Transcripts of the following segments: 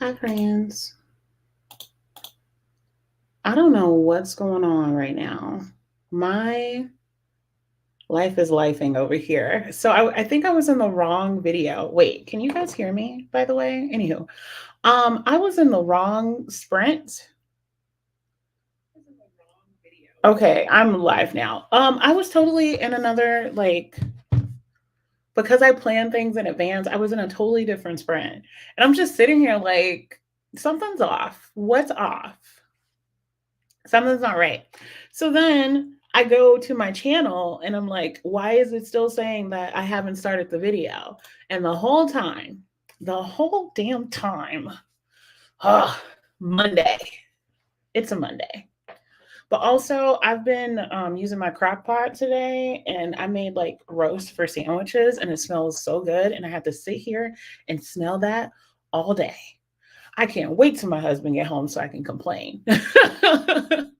Hi, friends. I don't know what's going on right now. My life is lifing over here. So I think I was in the wrong video. Wait, can you guys hear me, by the way? Anywho, I was in the wrong sprint. Okay, I'm live now. I was totally in another because I plan things in advance, I was in a totally different sprint. And I'm just sitting here like something's off. What's off? Something's not right. So then I go to my channel and I'm like, why is it still saying that I haven't started the video? And the whole damn time, oh, Monday. It's a Monday. But also, I've been using my crock pot today and I made like roast for sandwiches and it smells so good. And I have to sit here and smell that all day. I can't wait till my husband get home so I can complain. Hi,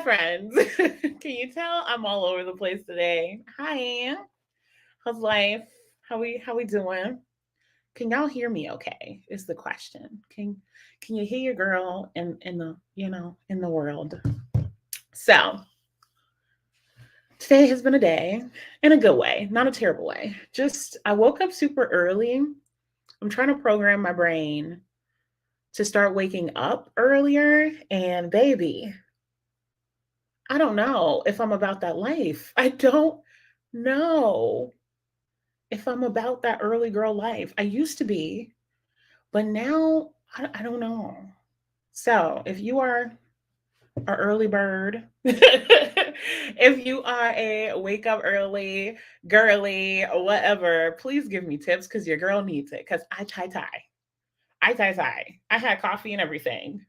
friends. Can you tell I'm all over the place today? Hi. How's life? How we doing? Can y'all hear me okay? Is the question. Can you hear your girl in the in the world? So today has been a day in a good way, not a terrible way. Just I woke up super early. I'm trying to program my brain to start waking up earlier, and baby, I don't know if I'm about that life. I don't know if I'm about that early girl life. I used to be, but now I don't know. So if you are an early bird, if you are a wake up early, girly, whatever, please give me tips because your girl needs it. Because I tie tie. I tie tie. I had coffee and everything.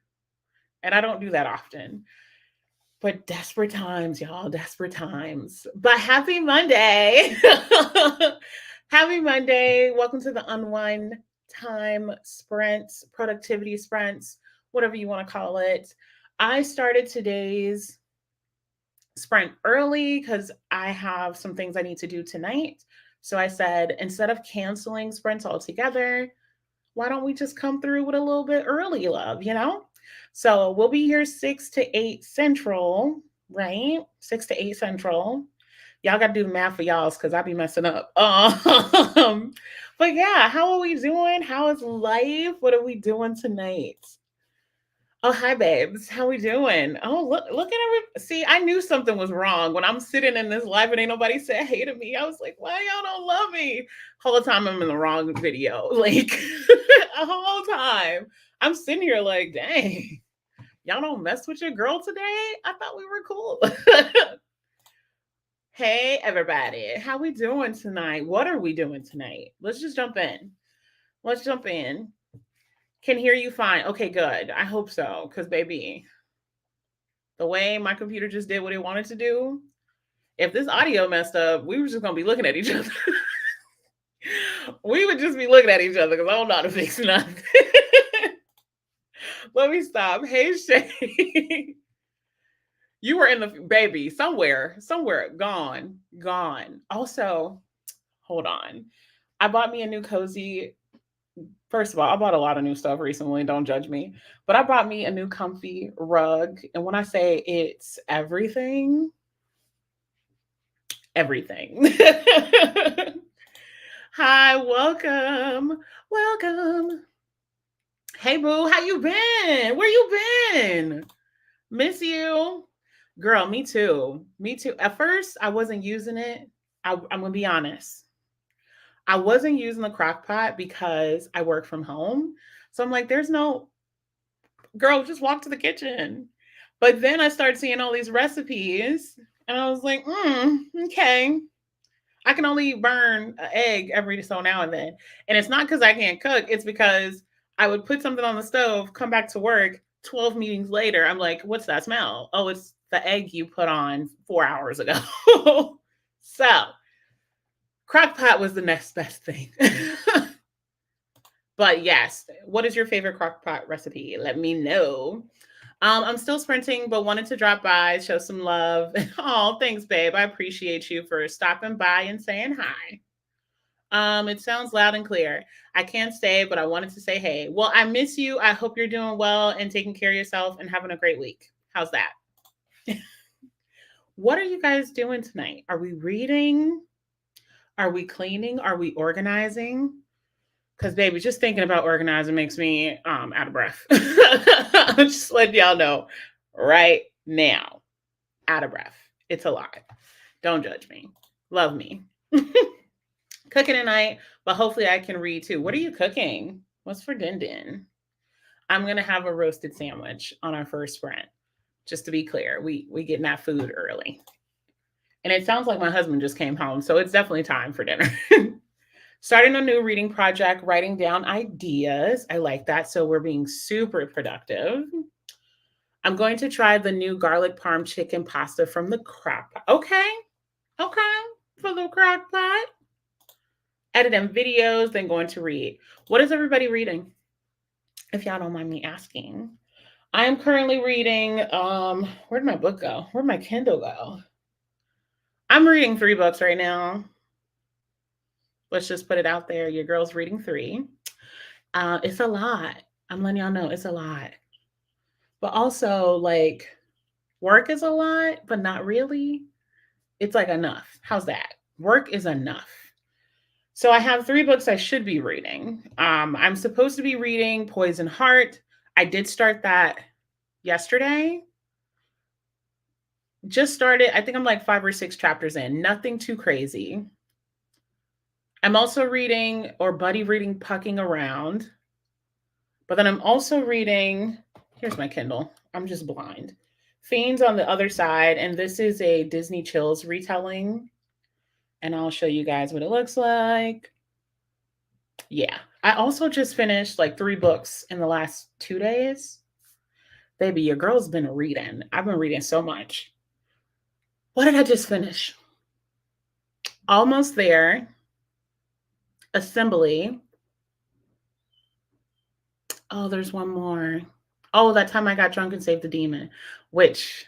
And I don't do that often. But desperate times, y'all, desperate times. But happy Monday. Happy Monday. Welcome to the Unwind time sprints, productivity sprints, whatever you want to call it. I started today's sprint early because I have some things I need to do tonight. So I said, instead of canceling sprints altogether, why don't we just come through with a little bit early, love? So we'll be here 6 to 8 Central, right? 6 to 8 Central. Y'all got to do the math for y'all's because I be messing up. But yeah, how are we doing? How is life? What are we doing tonight? Oh, hi, babes. How we doing? Oh, look at every. See, I knew something was wrong when I'm sitting in this live and ain't nobody said hey to me. I was like, why y'all don't love me? Whole time I'm in the wrong video, like a whole time. I'm sitting here like, dang, y'all don't mess with your girl today. I thought we were cool. Hey, everybody, how we doing tonight? What are we doing tonight? Let's just jump in. Let's jump in. Can hear you fine. Okay, good. I hope so, because baby, the way my computer just did what it wanted to do, if this audio messed up, we were just gonna be looking at each other. We would just be looking at each other because I don't know how to fix nothing. Let me stop. Hey Shay. You were in the baby somewhere, gone. Also, hold on. I bought me a new cozy. First of all, I bought a lot of new stuff recently. Don't judge me. But I bought me a new comfy rug. And when I say it's everything, everything. Hi, welcome. Welcome. Hey boo, how you been? Where you been? Miss you. Girl, me too. Me too. At first, I wasn't using it. I'm gonna be honest. I wasn't using the crock pot because I work from home. So I'm like, there's no girl, just walk to the kitchen. But then I started seeing all these recipes and I was like, okay. I can only burn an egg every so now and then. And it's not because I can't cook, it's because I would put something on the stove, come back to work, 12 meetings later, I'm like, what's that smell? Oh, it's the egg you put on 4 hours ago. So, crock pot was the next best thing. But yes, what is your favorite crock pot recipe? Let me know. I'm still sprinting, but wanted to drop by, show some love. Oh, thanks, babe. I appreciate you for stopping by and saying hi. It sounds loud and clear. I can't stay, but I wanted to say hey. Well, I miss you. I hope you're doing well and taking care of yourself and having a great week. How's that? What are you guys doing tonight? Are we reading? Are we cleaning? Are we organizing? Because baby, just thinking about organizing makes me out of breath. I'm just letting y'all know right now. Out of breath. It's a lot. Don't judge me. Love me. Cooking tonight, but hopefully I can read too. What are you cooking? What's for din din? I'm gonna have a roasted sandwich on our first sprint. Just to be clear, we getting that food early. And it sounds like my husband just came home, so it's definitely time for dinner. Starting a new reading project, writing down ideas. I like that. So we're being super productive. I'm going to try the new garlic parm chicken pasta from the crock pot. Okay. Okay. For the crock pot. Editing videos, then going to read. What is everybody reading? If y'all don't mind me asking. I am currently reading, where'd my book go? Where'd my Kindle go? I'm reading 3 books right now. Let's just put it out there. Your girl's reading 3. It's a lot. I'm letting y'all know it's a lot. But also, like, work is a lot, but not really. It's like enough. How's that? Work is enough. So I have 3 books I should be reading. I'm supposed to be reading Poison Heart. I did start that yesterday. Just started. I think I'm like 5 or 6 chapters in. Nothing too crazy. I'm also reading or buddy reading Pucking Around. But then I'm also reading, here's my Kindle. I'm just blind. Fiends on the Other Side. And this is a Disney Chills retelling. And I'll show you guys what it looks like. Yeah. I also just finished like 3 books in the last 2 days. Baby, your girl's been reading. I've been reading so much. What did I just finish? Almost There. Assembly. Oh, there's one more. Oh, that time I got drunk and saved the demon, which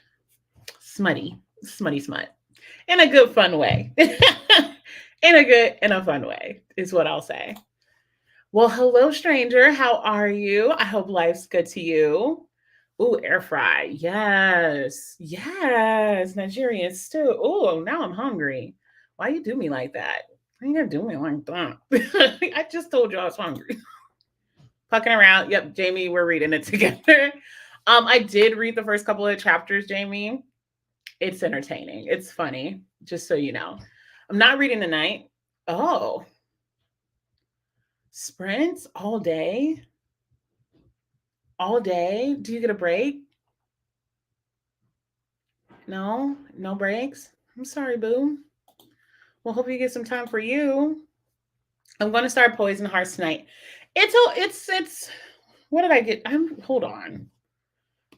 smutty smut in a good fun way. In a fun way is what I'll say. Well, hello, stranger. How are you? I hope life's good to you. Ooh, air fry. Yes. Yes. Nigerian stew. Ooh, now I'm hungry. Why you do me like that? Why you gonna do me like that? I just told you I was hungry. Pucking around. Yep, Jamie, we're reading it together. I did read the first couple of chapters, Jamie. It's entertaining. It's funny, just so you know. I'm not reading tonight. Oh, sprints all day? All day? Do you get a break? No? No breaks? I'm sorry, boo. Well, hope you get some time for you. I'm going to start Poison Hearts tonight. It's what did I get? Hold on.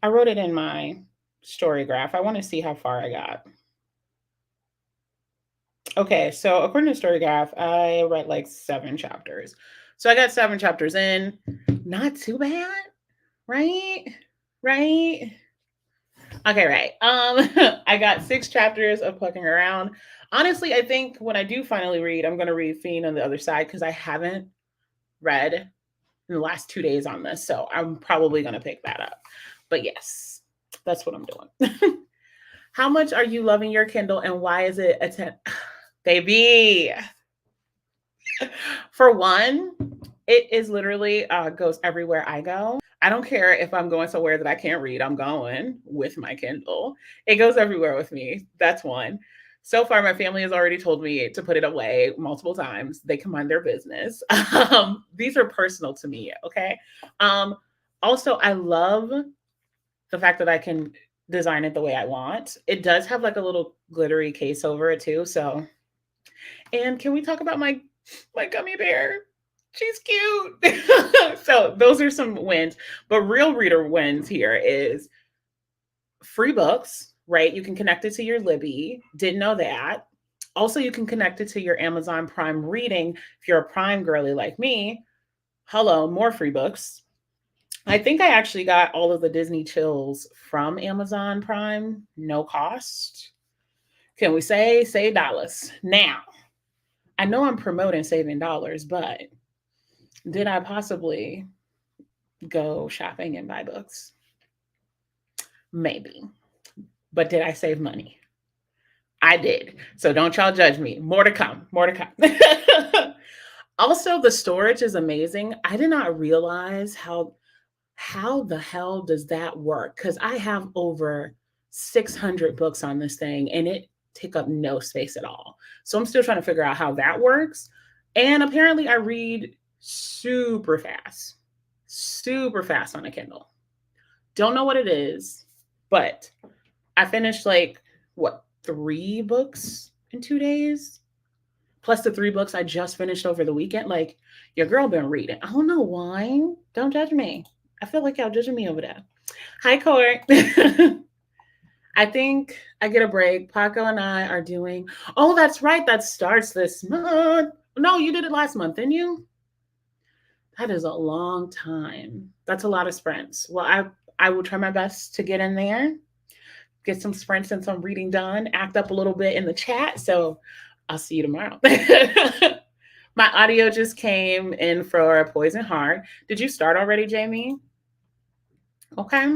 I wrote it in my story graph. I want to see how far I got. Okay, so according to Storygraph, I read like 7 chapters. So I got 7 chapters in. Not too bad, right? Right? Okay, right. I got 6 chapters of Pucking Around. Honestly, I think when I do finally read, I'm going to read Fiend on the Other Side because I haven't read in the last 2 days on this. So I'm probably going to pick that up. But yes, that's what I'm doing. How much are you loving your Kindle and why is it a 10? Baby. For one, it is literally goes everywhere I go. I don't care if I'm going somewhere that I can't read. I'm going with my Kindle. It goes everywhere with me. That's one. So far, my family has already told me to put it away multiple times. They can mind their business. These are personal to me. Okay. Also, I love the fact that I can design it the way I want. It does have like a little glittery case over it too. So, and can we talk about my gummy bear? She's cute. So those are some wins. But real reader wins here is free books, right? You can connect it to your Libby. Didn't know that. Also, you can connect it to your Amazon Prime reading. If you're a Prime girly like me, hello, more free books. I think I actually got all of the Disney Chills from Amazon Prime, no cost. Can we say dollars? Now, I know I'm promoting saving dollars, but did I possibly go shopping and buy books? Maybe. But did I save money? I did. So don't y'all judge me. More to come. More to come. Also, the storage is amazing. I did not realize how the hell does that work? Because I have over 600 books on this thing and it take up no space at all. So I'm still trying to figure out how that works. And apparently I read super fast on a Kindle. Don't know what it is, but I finished like what, 3 books in 2 days? Plus the 3 books I just finished over the weekend. Like, your girl been reading. I don't know why. Don't judge me. I feel like y'all judging me over there. Hi, Court. I think I get a break. Paco and I are doing. Oh, that's right. That starts this month. No, you did it last month, didn't you? That is a long time. That's a lot of sprints. Well, I will try my best to get in there, get some sprints and some reading done, act up a little bit in the chat. So I'll see you tomorrow. My audio just came in for Poison Heart. Did you start already, Jamie? Okay.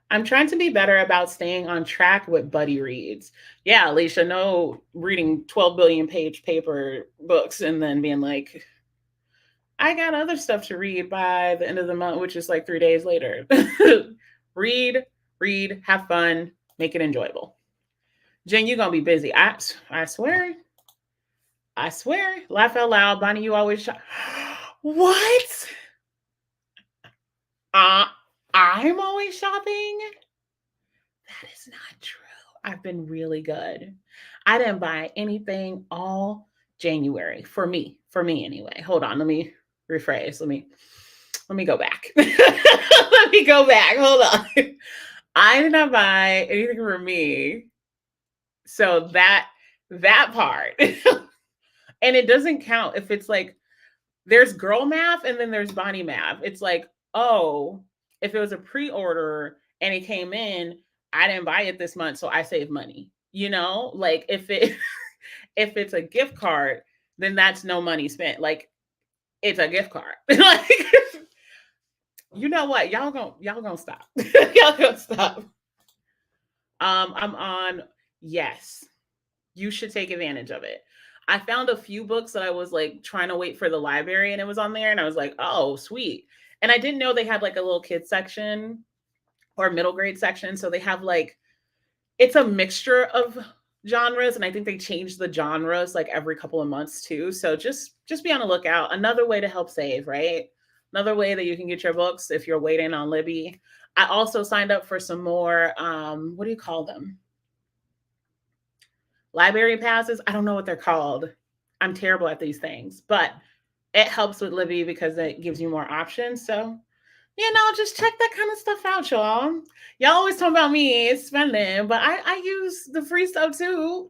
I'm trying to be better about staying on track with buddy reads. Yeah, Alicia, no reading 12 billion page paper books and then being like, I got other stuff to read by the end of the month, which is like 3 days later. read, have fun, make it enjoyable. Jen, you're gonna be busy. I swear. Laugh out loud. Bonnie, you always what? I'm always shopping? That is not true. I've been really good. I didn't buy anything all January for me anyway. Hold on, let me rephrase. Let me go back. Let me go back. Hold on. I did not buy anything for me. So that part. And it doesn't count if it's like there's girl math and then there's Bonnie math. It's like, oh, if it was a pre-order and it came in, I didn't buy it this month, so I saved money. You know, like if it's a gift card, then that's no money spent. Like, it's a gift card. Like, you know what? Y'all gonna stop. Y'all gonna stop. I'm on. Yes, you should take advantage of it. I found a few books that I was like trying to wait for the library and it was on there and I was like, oh, sweet. And I didn't know they had like a little kids section or middle grade section. So they have like, it's a mixture of genres. And I think they change the genres like every couple of months too. So just be on the lookout. Another way to help save, right? Another way that you can get your books if you're waiting on Libby. I also signed up for some more, what do you call them? Library passes. I don't know what they're called. I'm terrible at these things, but it helps with Libby because it gives you more options. So, just check that kind of stuff out, y'all. Y'all always talk about me spending, but I use the free stuff too.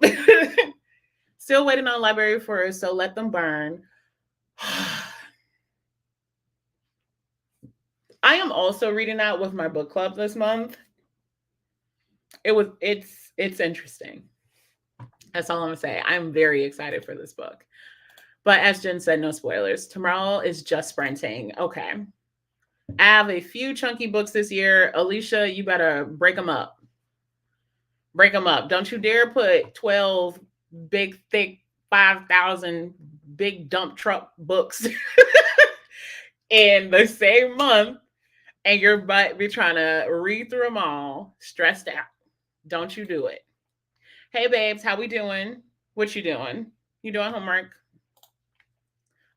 Still waiting on library first, so let them burn. I am also reading that with my book club this month. It's interesting. That's all I'm gonna say. I'm very excited for this book. But as Jen said, no spoilers. Tomorrow is just sprinting. Okay. I have a few chunky books this year. Alicia, you better break them up. Break them up. Don't you dare put 12 big, thick, 5,000 big dump truck books in the same month and your butt be trying to read through them all, stressed out. Don't you do it. Hey, babes, how we doing? What you doing? You doing homework?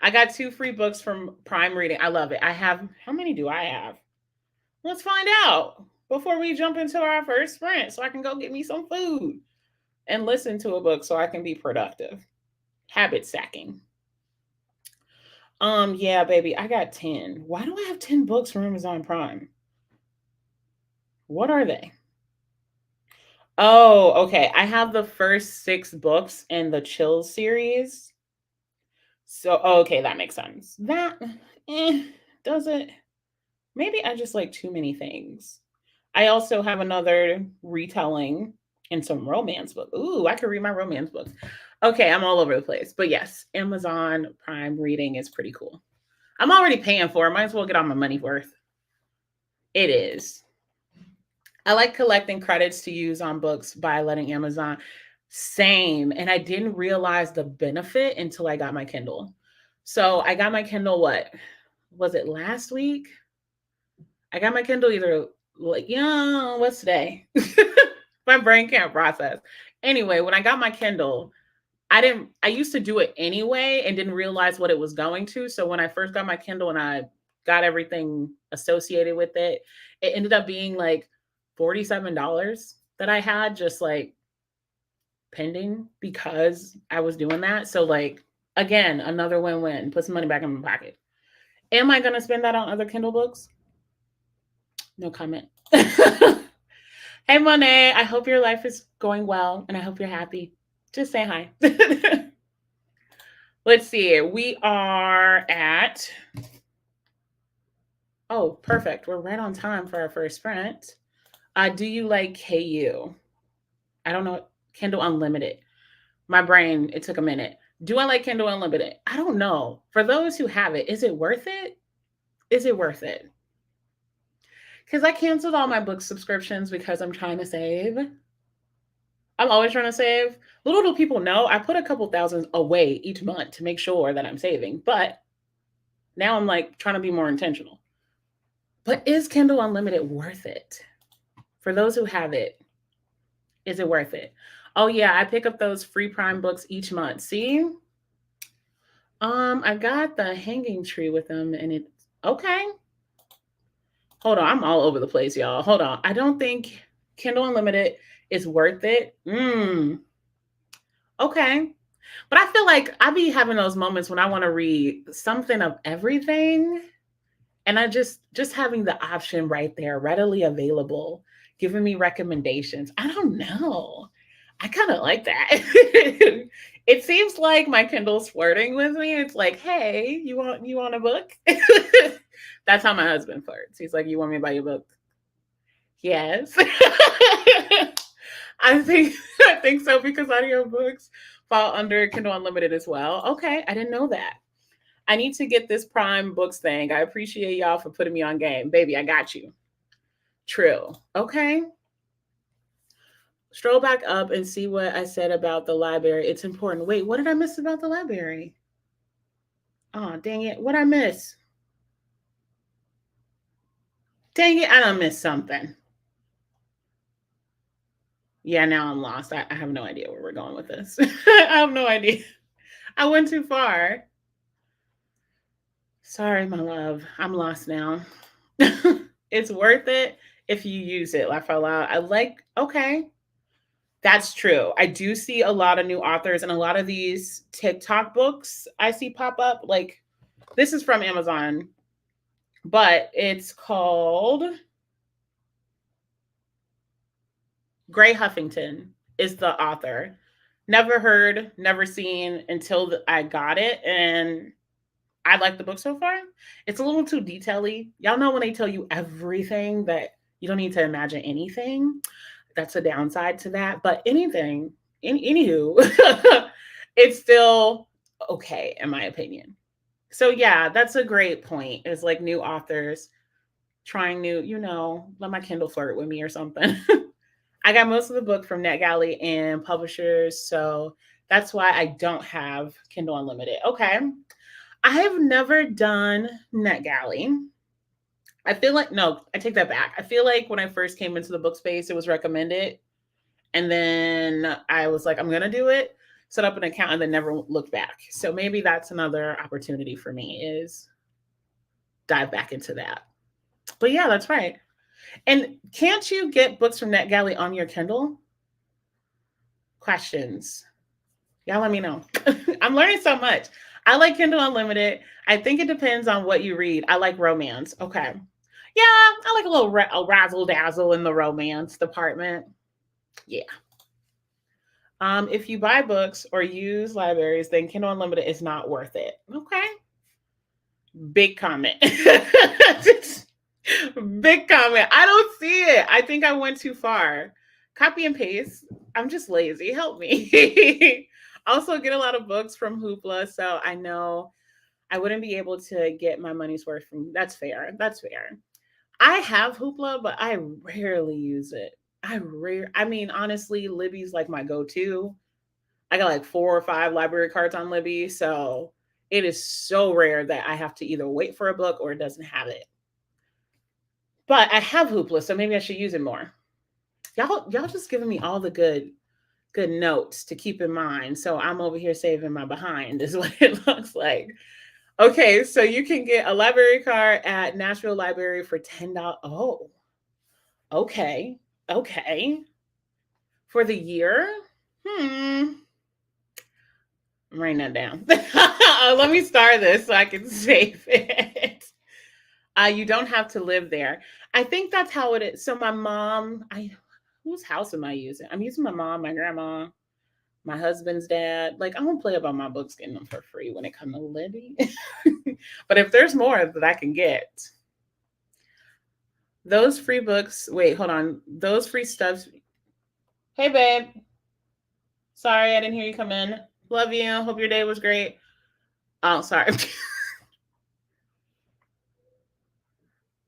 I got 2 free books from Prime Reading. I love it. How many do I have? Let's find out before we jump into our first sprint so I can go get me some food and listen to a book so I can be productive. Habit stacking. Yeah, baby, I got 10. Why do I have 10 books from Amazon Prime? What are they? Oh, okay. I have the first 6 books in the Chill series. So, okay, that makes sense. That, does it? Maybe I just like too many things. I also have another retelling and some romance book. Ooh, I could read my romance books. Okay, I'm all over the place. But yes, Amazon Prime reading is pretty cool. I'm already paying for it. Might as well get all my money worth. It is. I like collecting credits to use on books by letting Amazon. Same. And I didn't realize the benefit until I got my Kindle. So I got my Kindle, what was it, last week? I got my Kindle either like, yeah, what's today? My brain can't process. Anyway, when I got my Kindle, I used to do it anyway and didn't realize what it was going to. So when I first got my Kindle and I got everything associated with it, it ended up being like $47 that I had just like pending because I was doing that. So like again, another win-win. Put some money back in my pocket. Am I going to spend that on other Kindle books? No comment. Hey Monet, I hope your life is going well and I hope you're happy. Just say hi. Let's see. We are at, oh, perfect. We're right on time for our first sprint. Do you like KU? I don't know. Kindle Unlimited. My brain, it took a minute. Do I like Kindle Unlimited? I don't know. For those who have it, is it worth it? Is it worth it? Because I canceled all my book subscriptions because I'm trying to save. I'm always trying to save. Little do people know, I put a couple thousand away each month to make sure that I'm saving. But now I'm like trying to be more intentional. But is Kindle Unlimited worth it? For those who have it, is it worth it? Oh yeah, I pick up those free Prime books each month. See? I got the Hanging Tree with them and it's okay. Hold on, I'm all over the place, y'all. Hold on. I don't think Kindle Unlimited is worth it. Okay. But I feel like I be having those moments when I want to read something of everything. And I just having the option right there, readily available, giving me recommendations. I don't know. I kind of like that. It seems like my Kindle's flirting with me. It's like, hey, you want a book? That's how my husband flirts. He's like, you want me to buy you a book? Yes. I think so because audiobooks fall under Kindle Unlimited as well. Okay, I didn't know that. I need to get this Prime Books thing. I appreciate y'all for putting me on game. Baby, I got you. True. Okay. Stroll back up and see what I said about the library. It's important. Wait, what did I miss about the library? Oh, dang it. What I miss? Dang it, I done missed something. Yeah, now I'm lost. I have no idea where we're going with this. I have no idea. I went too far. Sorry, my love. I'm lost now. It's worth it if you use it. Laugh out loud. I like, okay. That's true. I do see a lot of new authors and a lot of these TikTok books I see pop up. Like, this is from Amazon, but it's called Gray Huffington is the author. Never heard, never seen until I got it. And I like the book so far. It's a little too detaily. Y'all know when they tell you everything that you don't need to imagine anything. That's a downside to that. But anywho, it's still okay in my opinion. So yeah, that's a great point. It's like new authors trying new, let my Kindle flirt with me or something. I got most of the book from NetGalley and publishers, so that's why I don't have Kindle Unlimited. Okay. I have never done NetGalley. I feel like, no, I take that back. I feel like when I first came into the book space, it was recommended. And then I was like, I'm going to do it, set up an account, and then never looked back. So maybe that's another opportunity for me is dive back into that. But yeah, that's right. And can't you get books from NetGalley on your Kindle? Questions. Y'all let me know. I'm learning so much. I like Kindle Unlimited. I think it depends on what you read. I like romance. Okay. Yeah, I like a little razzle dazzle in the romance department. Yeah. If you buy books or use libraries, then Kindle Unlimited is not worth it. Okay. Big comment. Big comment. I don't see it. I think I went too far. Copy and paste. I'm just lazy. Help me. Also, get a lot of books from Hoopla, so I know I wouldn't be able to get my money's worth from. That's fair. That's fair. I have Hoopla, but I rarely use it. I mean, honestly, Libby's like my go-to. I got like 4 or 5 library cards on Libby, so it is so rare that I have to either wait for a book or it doesn't have it. But I have Hoopla, so maybe I should use it more. Y'all just giving me all the good notes to keep in mind. So I'm over here saving my behind is what it looks like. Okay, so you can get a library card at Nashville Library for $10. Oh, okay. Okay. For the year? I'm writing that down. Let me start this so I can save it. You don't have to live there. I think that's how it is. So my mom, whose house am I using? I'm using my mom, my grandma, my husband's dad. Like, I won't play about my books getting them for free when it comes to Libby. But if there's more that I can get, those free books, wait, hold on. Those free stuffs. Hey, babe. Sorry, I didn't hear you come in. Love you. Hope your day was great. Oh, sorry.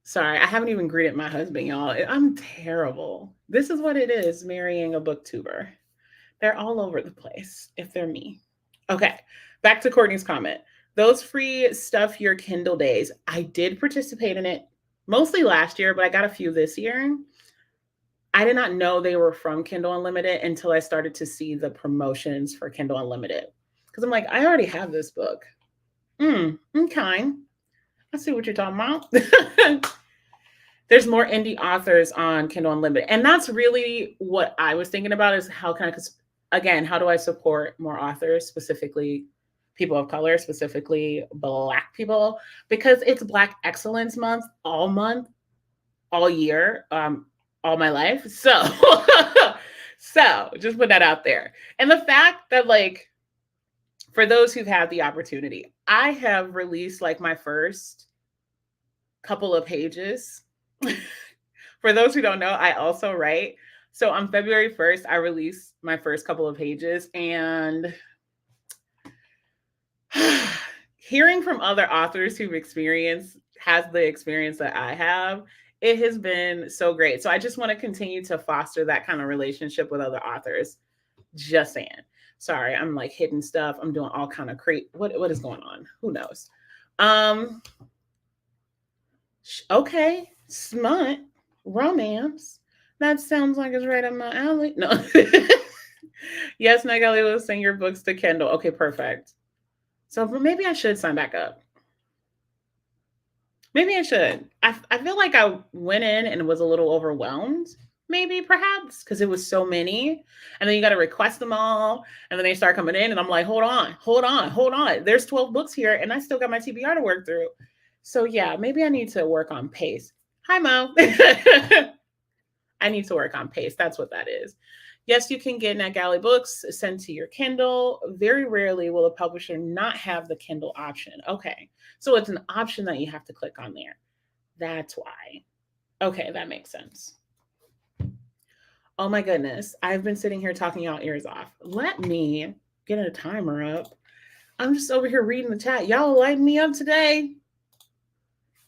Sorry, I haven't even greeted my husband, y'all. I'm terrible. This is what it is marrying a booktuber. They're all over the place if they're me. Okay, back to Courtney's comment. Those free stuff your Kindle days. I did participate in it mostly last year, but I got a few this year. I did not know they were from Kindle Unlimited until I started to see the promotions for Kindle Unlimited. Because I'm like, I already have this book. Okay. I see what you're talking about. There's more indie authors on Kindle Unlimited. And that's really what I was thinking about is how can I, again, how do I support more authors, specifically people of color, specifically Black people? Because it's Black Excellence Month, all year, all my life. So, so just put that out there. And the fact that, like, for those who've had the opportunity, I have released like my first couple of pages. For those who don't know, I also write. So on February 1st, I released my first couple of pages, and hearing from other authors who've has the experience that I have, it has been so great. So I just want to continue to foster that kind of relationship with other authors. Just saying. Sorry, I'm like hitting stuff. I'm doing all kind of what is going on? Who knows? Okay, smut, romance. That sounds like it's right up my alley. No. Yes, Nagali will send your books to Kindle. Okay, perfect. So maybe I should sign back up. Maybe I should. I feel like I went in and was a little overwhelmed. Maybe, perhaps, because it was so many. And then you got to request them all. And then they start coming in. And I'm like, hold on. There's 12 books here. And I still got my TBR to work through. So, yeah, maybe I need to work on pace. Hi, Mo. I need to work on pace. That's what that is. Yes, you can get NetGalley books sent to your Kindle. Very rarely will a publisher not have the Kindle option. Okay, so it's an option that you have to click on there. That's why. Okay, that makes sense. Oh my goodness. I've been sitting here talking y'all ears off. Let me get a timer up. I'm just over here reading the chat. Y'all lighting me up today.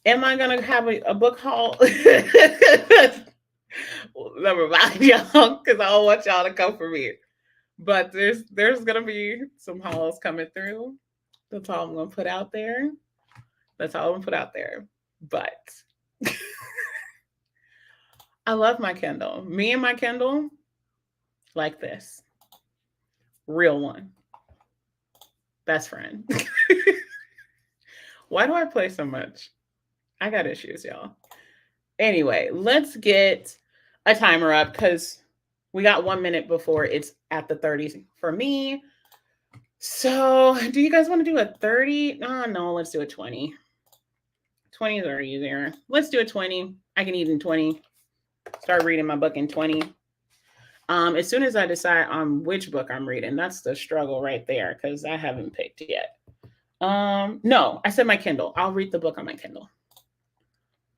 Am I going to have a book haul? Never mind, y'all, because I don't want y'all to come for me. But there's going to be some hauls coming through. That's all I'm going to put out there. But I love my Kindle. Me and my Kindle, like this. Real one. Best friend. Why do I play so much? I got issues, y'all. Anyway, let's get a timer up because we got 1 minute before it's at the 30s for me. So do you guys want to do a 30? No, let's do a 20. 20s are easier. Let's do a 20. I can eat in 20. Start reading my book in 20. As soon as I decide on which book I'm reading, that's the struggle right there because I haven't picked yet. No, I said my Kindle. I'll read the book on my Kindle.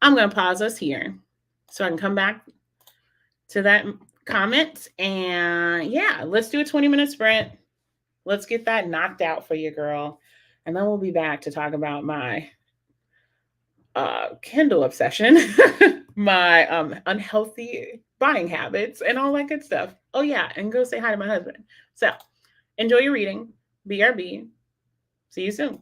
I'm going to pause us here so I can come back to that comment, and yeah, let's do a 20-minute sprint. Let's get that knocked out for you, girl. And then we'll be back to talk about my Kindle obsession, my unhealthy buying habits, and all that good stuff. Oh, yeah, and go say hi to my husband. So enjoy your reading. BRB. See you soon.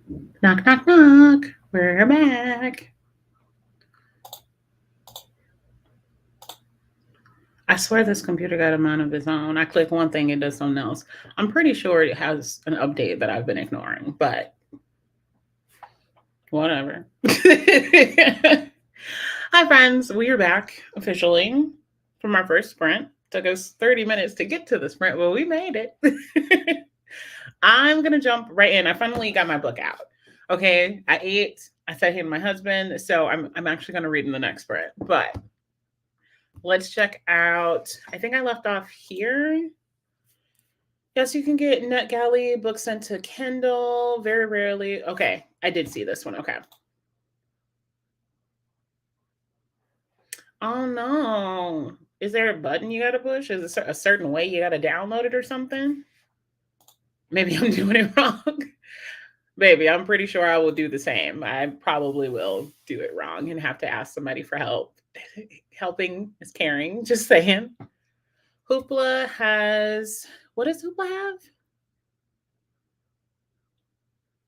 Knock, knock, knock. We're back. I swear this computer got a mind of its own. I click one thing, it does something else. I'm pretty sure it has an update that I've been ignoring, but whatever. Hi, friends. We are back officially from our first sprint. Took us 30 minutes to get to the sprint, but we made it. I'm going to jump right in. I finally got my book out. Okay. I ate, I fed him my husband. So I'm actually going to read in the next sprint, but let's check out. I think I left off here. Yes, you can get NetGalley books sent to Kindle very rarely. Okay. I did see this one. Okay. Oh no. Is there a button you gotta push? Is it a certain way you gotta download it or something? Maybe I'm doing it wrong. Baby, I'm pretty sure I will do the same. I probably will do it wrong and have to ask somebody for help. Helping is caring, just saying. Hoopla has, what does Hoopla have?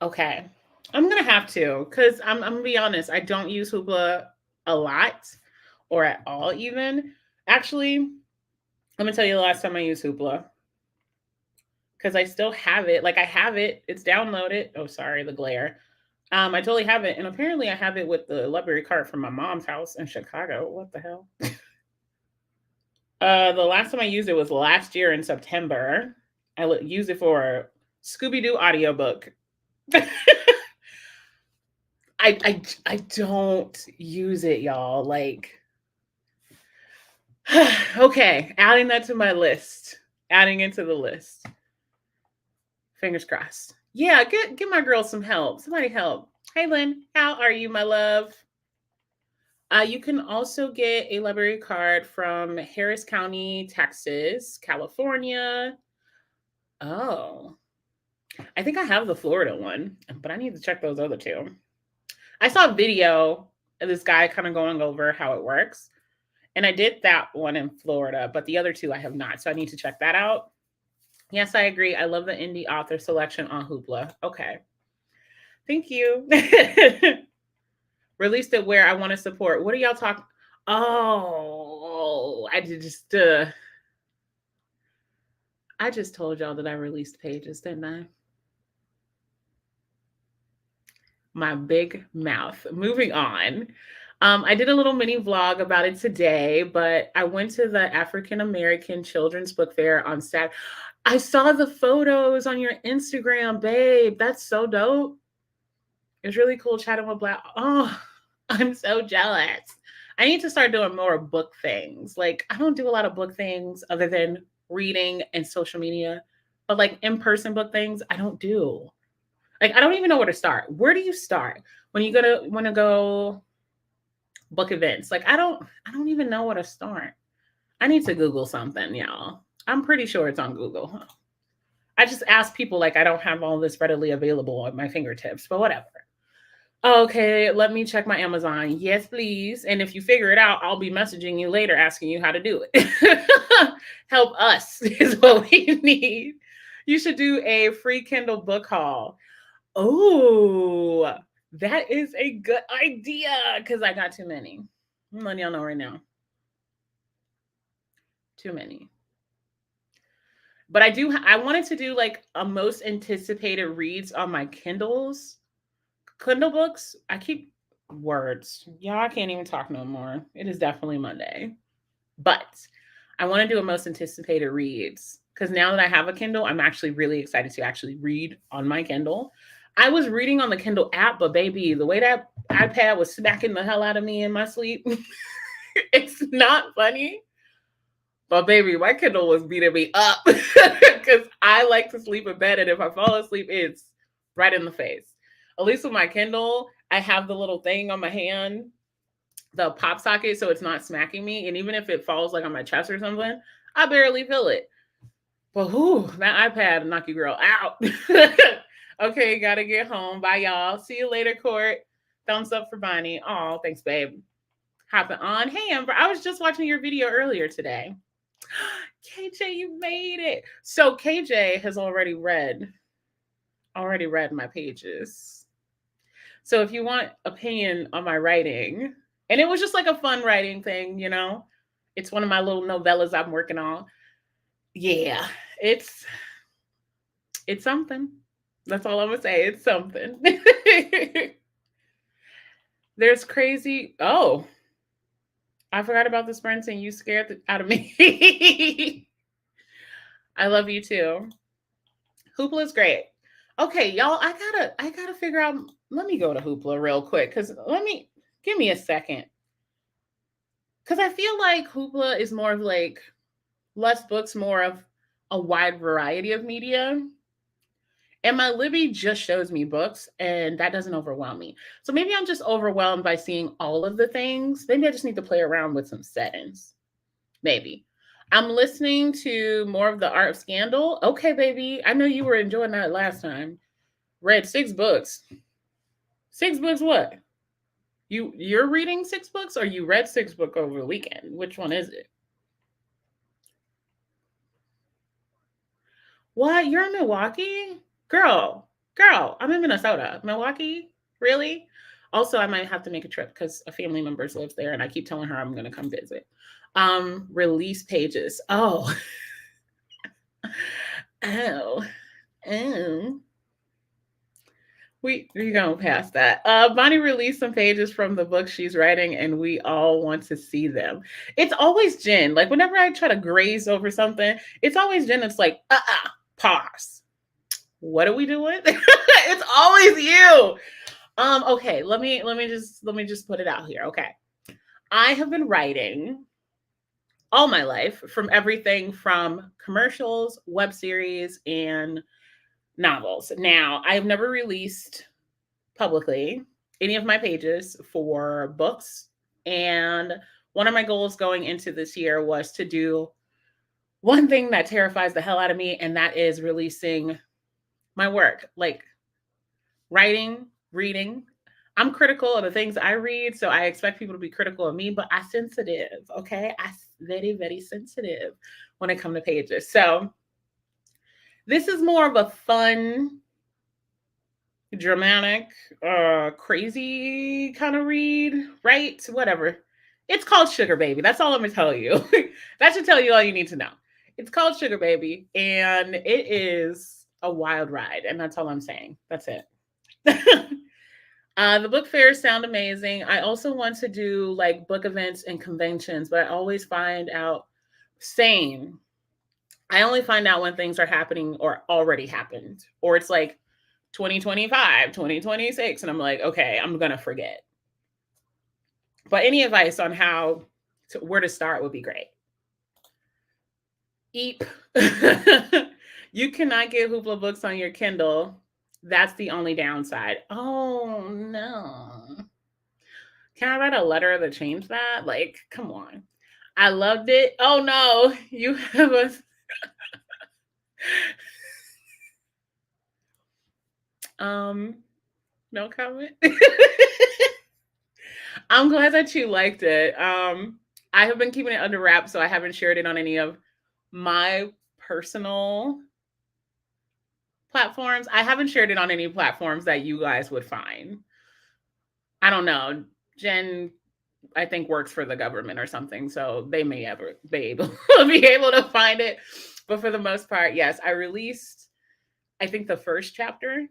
Okay. I'm gonna have to, because I'm gonna be honest, I don't use Hoopla a lot or at all even. Actually, let me tell you the last time I used Hoopla. Because I still have it. Like I have it. It's downloaded. Oh, sorry, the glare. I totally have it. And apparently I have it with the library card from my mom's house in Chicago. What the hell? The last time I used it was last year in September. I used it for a Scooby-Doo audiobook. I don't use it, y'all. Like, okay, adding that to my list. Adding it to the list. Fingers crossed. Yeah, get my girl some help. Somebody help. Hey, Lynn, how are you, my love? You can also get a library card from Harris County, Texas, California. Oh, I think I have the Florida one, but I need to check those other two. I saw a video of this guy kind of going over how it works, and I did that one in Florida, but the other two I have not, so I need to check that out. Yes, I agree. I love the indie author selection on Hoopla. Okay. Thank you. Released it where I want to support. What are y'all talking? Oh, I just told y'all that I released pages, didn't I? My big mouth. Moving on. I did a little mini vlog about it today, but I went to the African American Children's Book Fair on Saturday. I saw the photos on your Instagram, babe. That's so dope. It's really cool chatting with Black. Oh, I'm so jealous. I need to start doing more book things. Like, I don't do a lot of book things other than reading and social media, but like in person book things, I don't do. Like, I don't even know where to start. Where do you start when you want to go book events? Like, I don't even know where to start. I need to Google something, y'all. I'm pretty sure it's on Google. I just ask people like I don't have all this readily available at my fingertips, but whatever. Okay, let me check my Amazon. Yes, please. And if you figure it out, I'll be messaging you later asking you how to do it. Help us is what we need. You should do a free Kindle book haul. Oh, that is a good idea because I got too many. I'm letting y'all know right now. Too many. But I wanted to do like a most anticipated reads on my Kindle books. I keep words. Y'all, I can't even talk no more. It is definitely Monday. But I want to do a most anticipated reads because now that I have a Kindle, I'm actually really excited to actually read on my Kindle. I was reading on the Kindle app, but baby, the way that iPad was smacking the hell out of me in my sleep, it's not funny. But baby, my Kindle was beating me up because I like to sleep in bed, and if I fall asleep, it's right in the face. At least with my Kindle, I have the little thing on my hand, the pop socket, so it's not smacking me. And even if it falls like on my chest or something, I barely feel it. But whew, that iPad knock you girl out. Okay, gotta get home. Bye, y'all. See you later, Court. Thumbs up for Bonnie. Oh, thanks, babe. Hopping on. Hey, Amber, I was just watching your video earlier today. KJ, you made it. So KJ has already read my pages. So if you want opinion on my writing, and it was just like a fun writing thing, you know, it's one of my little novellas I'm working on. Yeah, it's it's something. That's all I'm gonna say. It's something. There's crazy. Oh, I forgot about the sprints, and you scared the out of me. I love you too. Hoopla is great. Okay, y'all, I gotta figure out. Let me go to Hoopla real quick because let me give me a second. Because I feel like Hoopla is more of like less books, more of a wide variety of media. And my Libby just shows me books, and that doesn't overwhelm me. So maybe I'm just overwhelmed by seeing all of the things. Maybe I just need to play around with some settings. Maybe. I'm listening to more of the Art of Scandal. Okay, baby. I know you were enjoying that last time. Read 6 books. 6 books what? You're reading 6 books or you read 6 books over the weekend? Which one is it? What? You're in Milwaukee? Girl, I'm in Minnesota. Milwaukee? Really? Also, I might have to make a trip because a family member lives there and I keep telling her I'm gonna come visit. Release pages. Oh. Oh. Oh. We gonna pass that. Bonnie released some pages from the book she's writing, and we all want to see them. It's always Jen. Like whenever I try to graze over something, it's always Jen. It's like, pause. What are we doing? It's always you. Okay, let me just put it out here. Okay. I have been writing all my life from everything from commercials, web series, and novels. Now, I've never released publicly any of my pages for books. And one of my goals going into this year was to do one thing that terrifies the hell out of me, and that is releasing my work, like writing, reading. I'm critical of the things I read, so I expect people to be critical of me, but I sensitive, okay? I very, very sensitive when it comes to pages. So this is more of a fun, dramatic, crazy kind of read, right? Whatever. It's called Sugar Baby. That's all I'm gonna tell you. That should tell you all you need to know. It's called Sugar Baby, and it is a wild ride, and that's all I'm saying. That's it. The book fairs sound amazing. I also want to do like book events and conventions, but I always find out same. I only find out when things are happening or already happened, or it's like 2025, 2026, and I'm like, okay, I'm gonna forget. But any advice on where to start would be great. Eep. You cannot get Hoopla books on your Kindle. That's the only downside. Oh no. Can I write a letter to change that? Like, come on. I loved it. Oh no, you have a no comment. I'm glad that you liked it. I have been keeping it under wraps, so I haven't shared it on any of my personal platforms. I haven't shared it on any platforms that you guys would find. I don't know. Jen, I think, works for the government or something, so they may ever be able to find it. But for the most part, yes, I released, I think, the first chapter.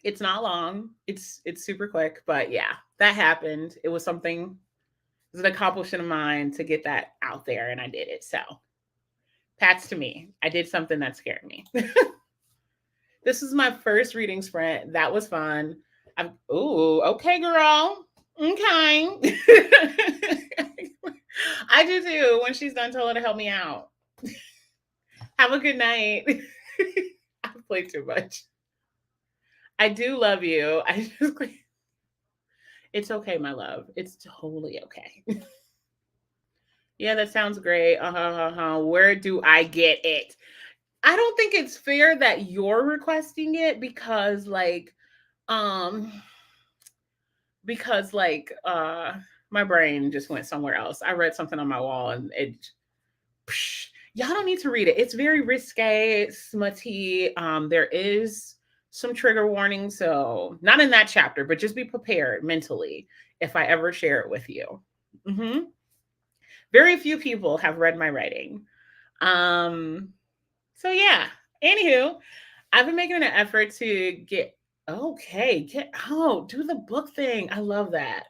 It's not long. It's super quick, but yeah, that happened. It was something. It was an accomplishment of mine to get that out there, and I did it. So, pats to me. I did something that scared me. This is my first reading sprint. That was fun. Ooh, okay, girl. Okay. I do too. When she's done, tell her to help me out. Have a good night. I played too much. I do love you. It's okay, my love. It's totally okay. Yeah, that sounds great. Where do I get it? I don't think it's fair that you're requesting it um because my brain just went somewhere else. I read something on my wall and y'all don't need to read it. It's very risque, smutty. There is some trigger warnings. So, not in that chapter, but just be prepared mentally if I ever share it with you. Hmm. Very few people have read my writing. Um, so yeah. Anywho, I've been making an effort to do the book thing. I love that.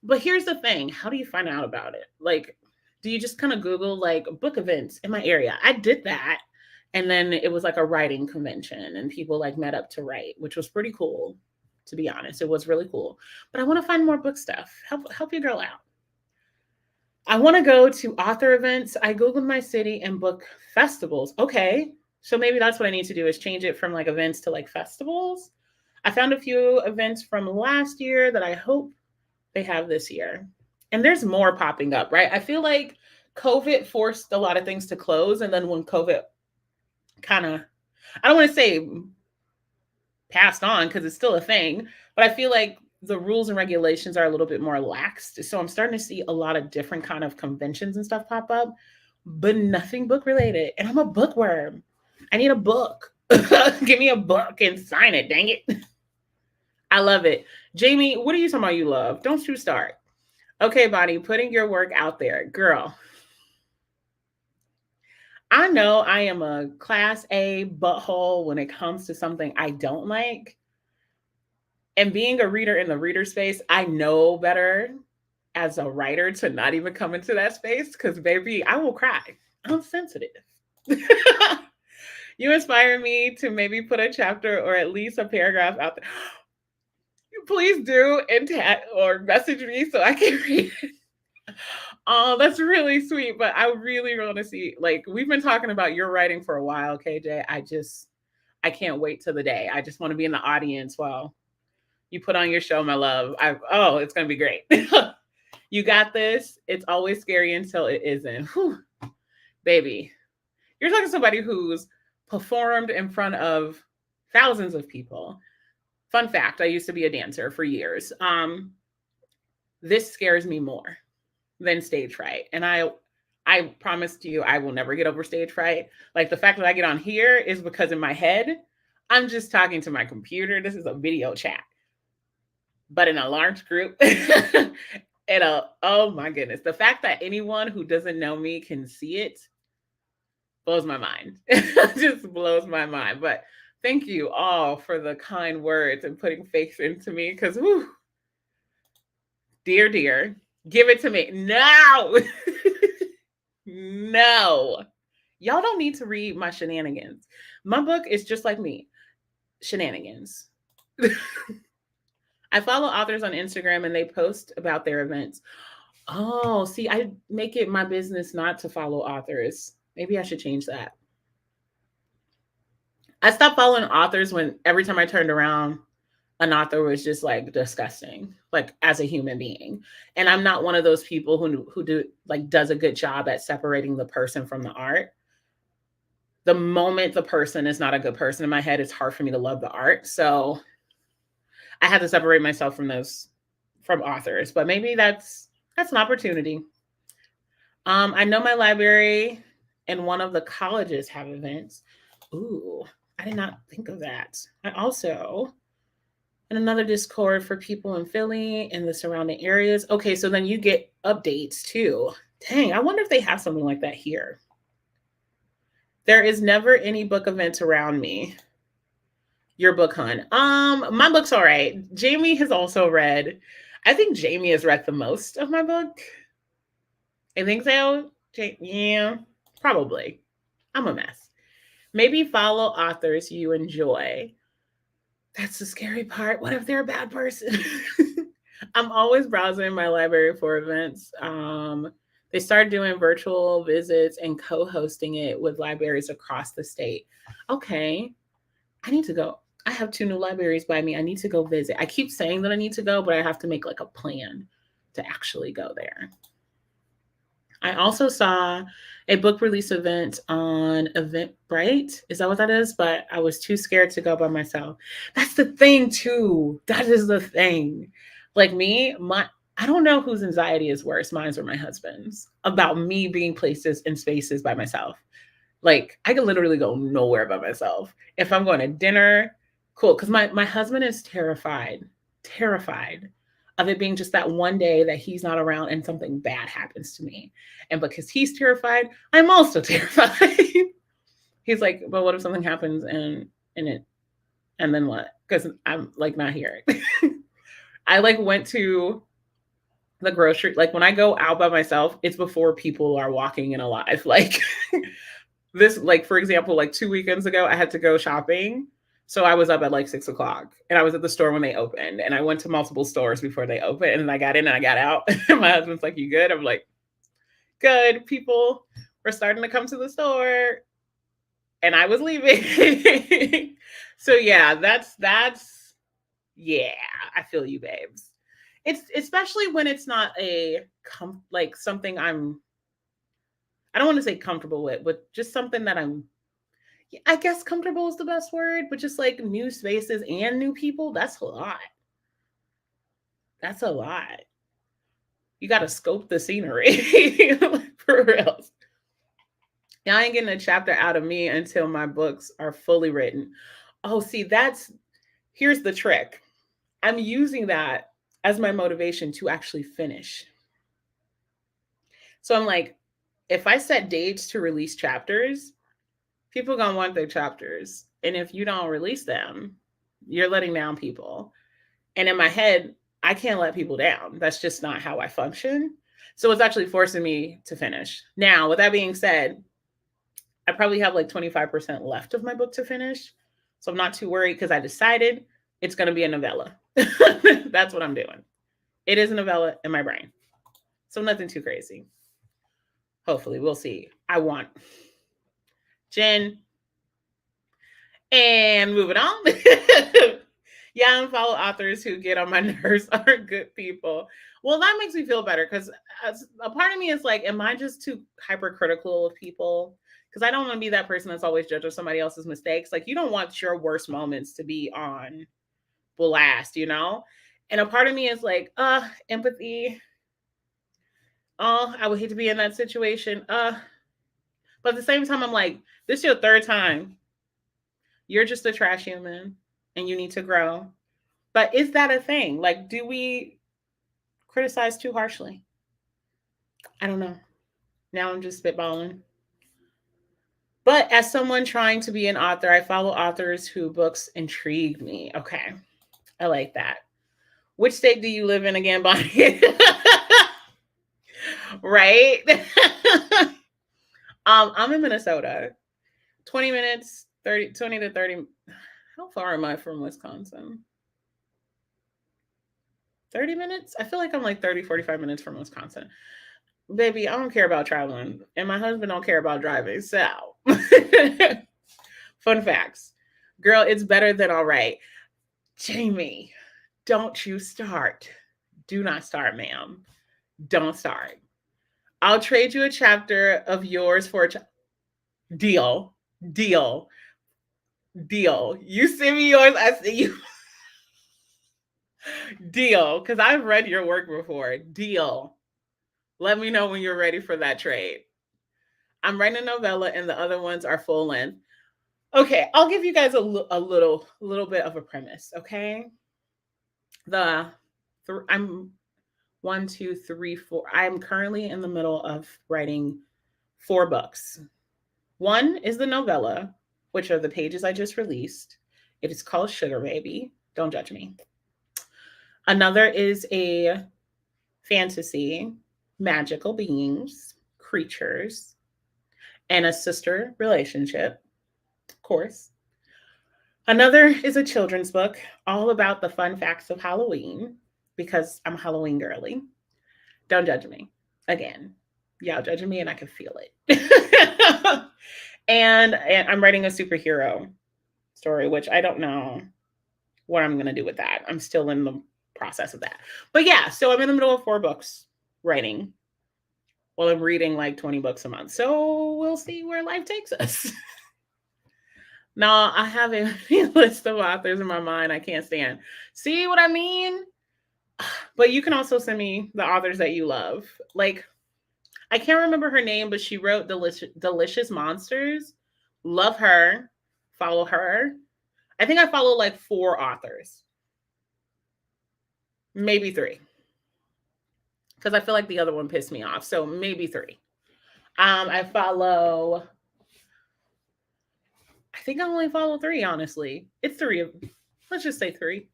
But here's the thing, how do you find out about it? Like, do you just kind of Google like book events in my area? I did that. And then it was like a writing convention and people like met up to write, which was pretty cool, to be honest. It was really cool. But I want to find more book stuff. Help your girl out. I want to go to author events. I Googled my city and book festivals. Okay. So maybe that's what I need to do is change it from like events to like festivals. I found a few events from last year that I hope they have this year. And there's more popping up, right? I feel like COVID forced a lot of things to close. And then when COVID kind of, I don't want to say passed on because it's still a thing, but I feel like the rules and regulations are a little bit more laxed. So I'm starting to see a lot of different kind of conventions and stuff pop up, but nothing book related. And I'm a bookworm. I need a book. Give me a book and sign it, dang it. I love it. Jamie, what are you talking about you love? Don't you start. Okay, Bonnie, putting your work out there. Girl, I know I am a class A butthole when it comes to something I don't like. And being a reader in the reader space, I know better as a writer to not even come into that space because, baby, I will cry. I'm sensitive. You inspire me to maybe put a chapter or at least a paragraph out there. Please do and or message me so I can read it. Oh, that's really sweet. But I really want to see, like, we've been talking about your writing for a while, KJ. I can't wait till the day. I just want to be in the audience while you put on your show, my love. It's going to be great. You got this. It's always scary until it isn't. Whew. Baby, you're talking to somebody who's performed in front of thousands of people. Fun fact, I used to be a dancer for years. This scares me more than stage fright. And I promise to you, I will never get over stage fright. Like the fact that I get on here is because in my head, I'm just talking to my computer. This is a video chat. But in a large group, oh my goodness. The fact that anyone who doesn't know me can see it blows my mind. Just blows my mind. But thank you all for the kind words and putting faith into me because, dear, give it to me. No. No. Y'all don't need to read my shenanigans. My book is just like me. Shenanigans. I follow authors on Instagram and they post about their events. Oh, see, I make it my business not to follow authors. Maybe I should change that. I stopped following authors when every time I turned around, an author was just like disgusting, like as a human being. And I'm not one of those people who does a good job at separating the person from the art. The moment the person is not a good person in my head, it's hard for me to love the art. So I had to separate myself from authors, but maybe that's an opportunity. I know my library and one of the colleges have events. Ooh, I did not think of that. I also in another Discord for people in Philly and the surrounding areas. Okay, so then you get updates too. Dang, I wonder if they have something like that here. There is never any book events around me. Your book, hun. My book's all right. Jamie has also read. I think Jamie has read the most of my book. I think so. Yeah, probably. I'm a mess. Maybe follow authors you enjoy. That's the scary part. What if they're a bad person? I'm always browsing my library for events. They started doing virtual visits and co-hosting it with libraries across the state. Okay, I need to go. I have 2 new libraries by me. I need to go visit. I keep saying that I need to go, but I have to make like a plan to actually go there. I also saw a book release event on Eventbrite. Is that what that is? But I was too scared to go by myself. That's the thing too. That is the thing. Like me, I don't know whose anxiety is worse, mine's or my husband's, about me being places in spaces by myself. Like I could literally go nowhere by myself. If I'm going to dinner, cool. Because my husband is terrified of it being just that one day that he's not around and something bad happens to me. And because he's terrified, I'm also terrified. He's like, but what if something happens and then what? Because I'm like not here. I like went to the grocery, like when I go out by myself, it's before people are walking and alive. Like this, like for example, like 2 weekends ago, I had to go shopping. So I was up at like 6 o'clock and I was at the store when they opened. And I went to multiple stores before they opened. And then I got in and I got out. And my husband's like, you good? I'm like, good. People were starting to come to the store. And I was leaving. So yeah, that's yeah, I feel you, babes. It's especially when it's not like something I don't want to say comfortable with, but just something that I guess comfortable is the best word, but just like new spaces and new people, that's a lot. That's a lot. You got to scope the scenery for real. Now I ain't getting a chapter out of me until my books are fully written. Oh, see, here's the trick. I'm using that as my motivation to actually finish. So I'm like, if I set dates to release chapters, people gonna want their chapters. And if you don't release them, you're letting down people. And in my head, I can't let people down. That's just not how I function. So it's actually forcing me to finish. Now, with that being said, I probably have like 25% left of my book to finish. So I'm not too worried because I decided it's going to be a novella. That's what I'm doing. It is a novella in my brain. So nothing too crazy. Hopefully, we'll see. I want Jen. And moving on. Yeah, and follow authors who get on my nerves are good people. Well, that makes me feel better because a part of me is like, am I just too hypercritical of people? Because I don't want to be that person that's always judging somebody else's mistakes. Like, you don't want your worst moments to be on blast, you know? And a part of me is like, empathy. Oh, I would hate to be in that situation. But at the same time, I'm like, this is your third time. You're just a trash human and you need to grow. But is that a thing? Like, do we criticize too harshly? I don't know. Now I'm just spitballing. But as someone trying to be an author, I follow authors whose books intrigue me. Okay. I like that. Which state do you live in again, Bonnie? Right? I'm in Minnesota. 20 minutes, 20 to 30. How far am I from Wisconsin? 30 minutes? I feel like I'm like 30, 45 minutes from Wisconsin. Baby, I don't care about traveling. And my husband don't care about driving. So, fun facts. Girl, it's better than all right. Jamie, don't you start. Do not start, ma'am. Don't start. I'll trade you a chapter of yours for a deal. Deal. Deal. You send me yours, I send you. Deal. Because I've read your work before. Deal. Let me know when you're ready for that trade. I'm writing a novella and the other ones are full length. Okay, I'll give you guys a little bit of a premise, okay? I'm 1, 2, 3, 4. I'm currently in the middle of writing 4 books. One is the novella, which are the pages I just released. It is called Sugar Baby. Don't judge me. Another is a fantasy, magical beings, creatures, and a sister relationship, of course. Another is a children's book all about the fun facts of Halloween because I'm a Halloween girly. Don't judge me. Again, y'all judging me and I can feel it. and I'm writing a superhero story, which I don't know what I'm going to do with that. I'm still in the process of that. But yeah, so I'm in the middle of 4 books writing while I'm reading like 20 books a month. So we'll see where life takes us. No, I have a list of authors in my mind I can't stand. See what I mean? But you can also send me the authors that you love. Like, I can't remember her name, but she wrote Delicious Monsters. Love her. Follow her. I think I follow like 4 authors, maybe 3, because I feel like the other one pissed me off. So maybe 3. I follow. I think I only follow 3. Honestly, it's 3 of. Let's just say 3.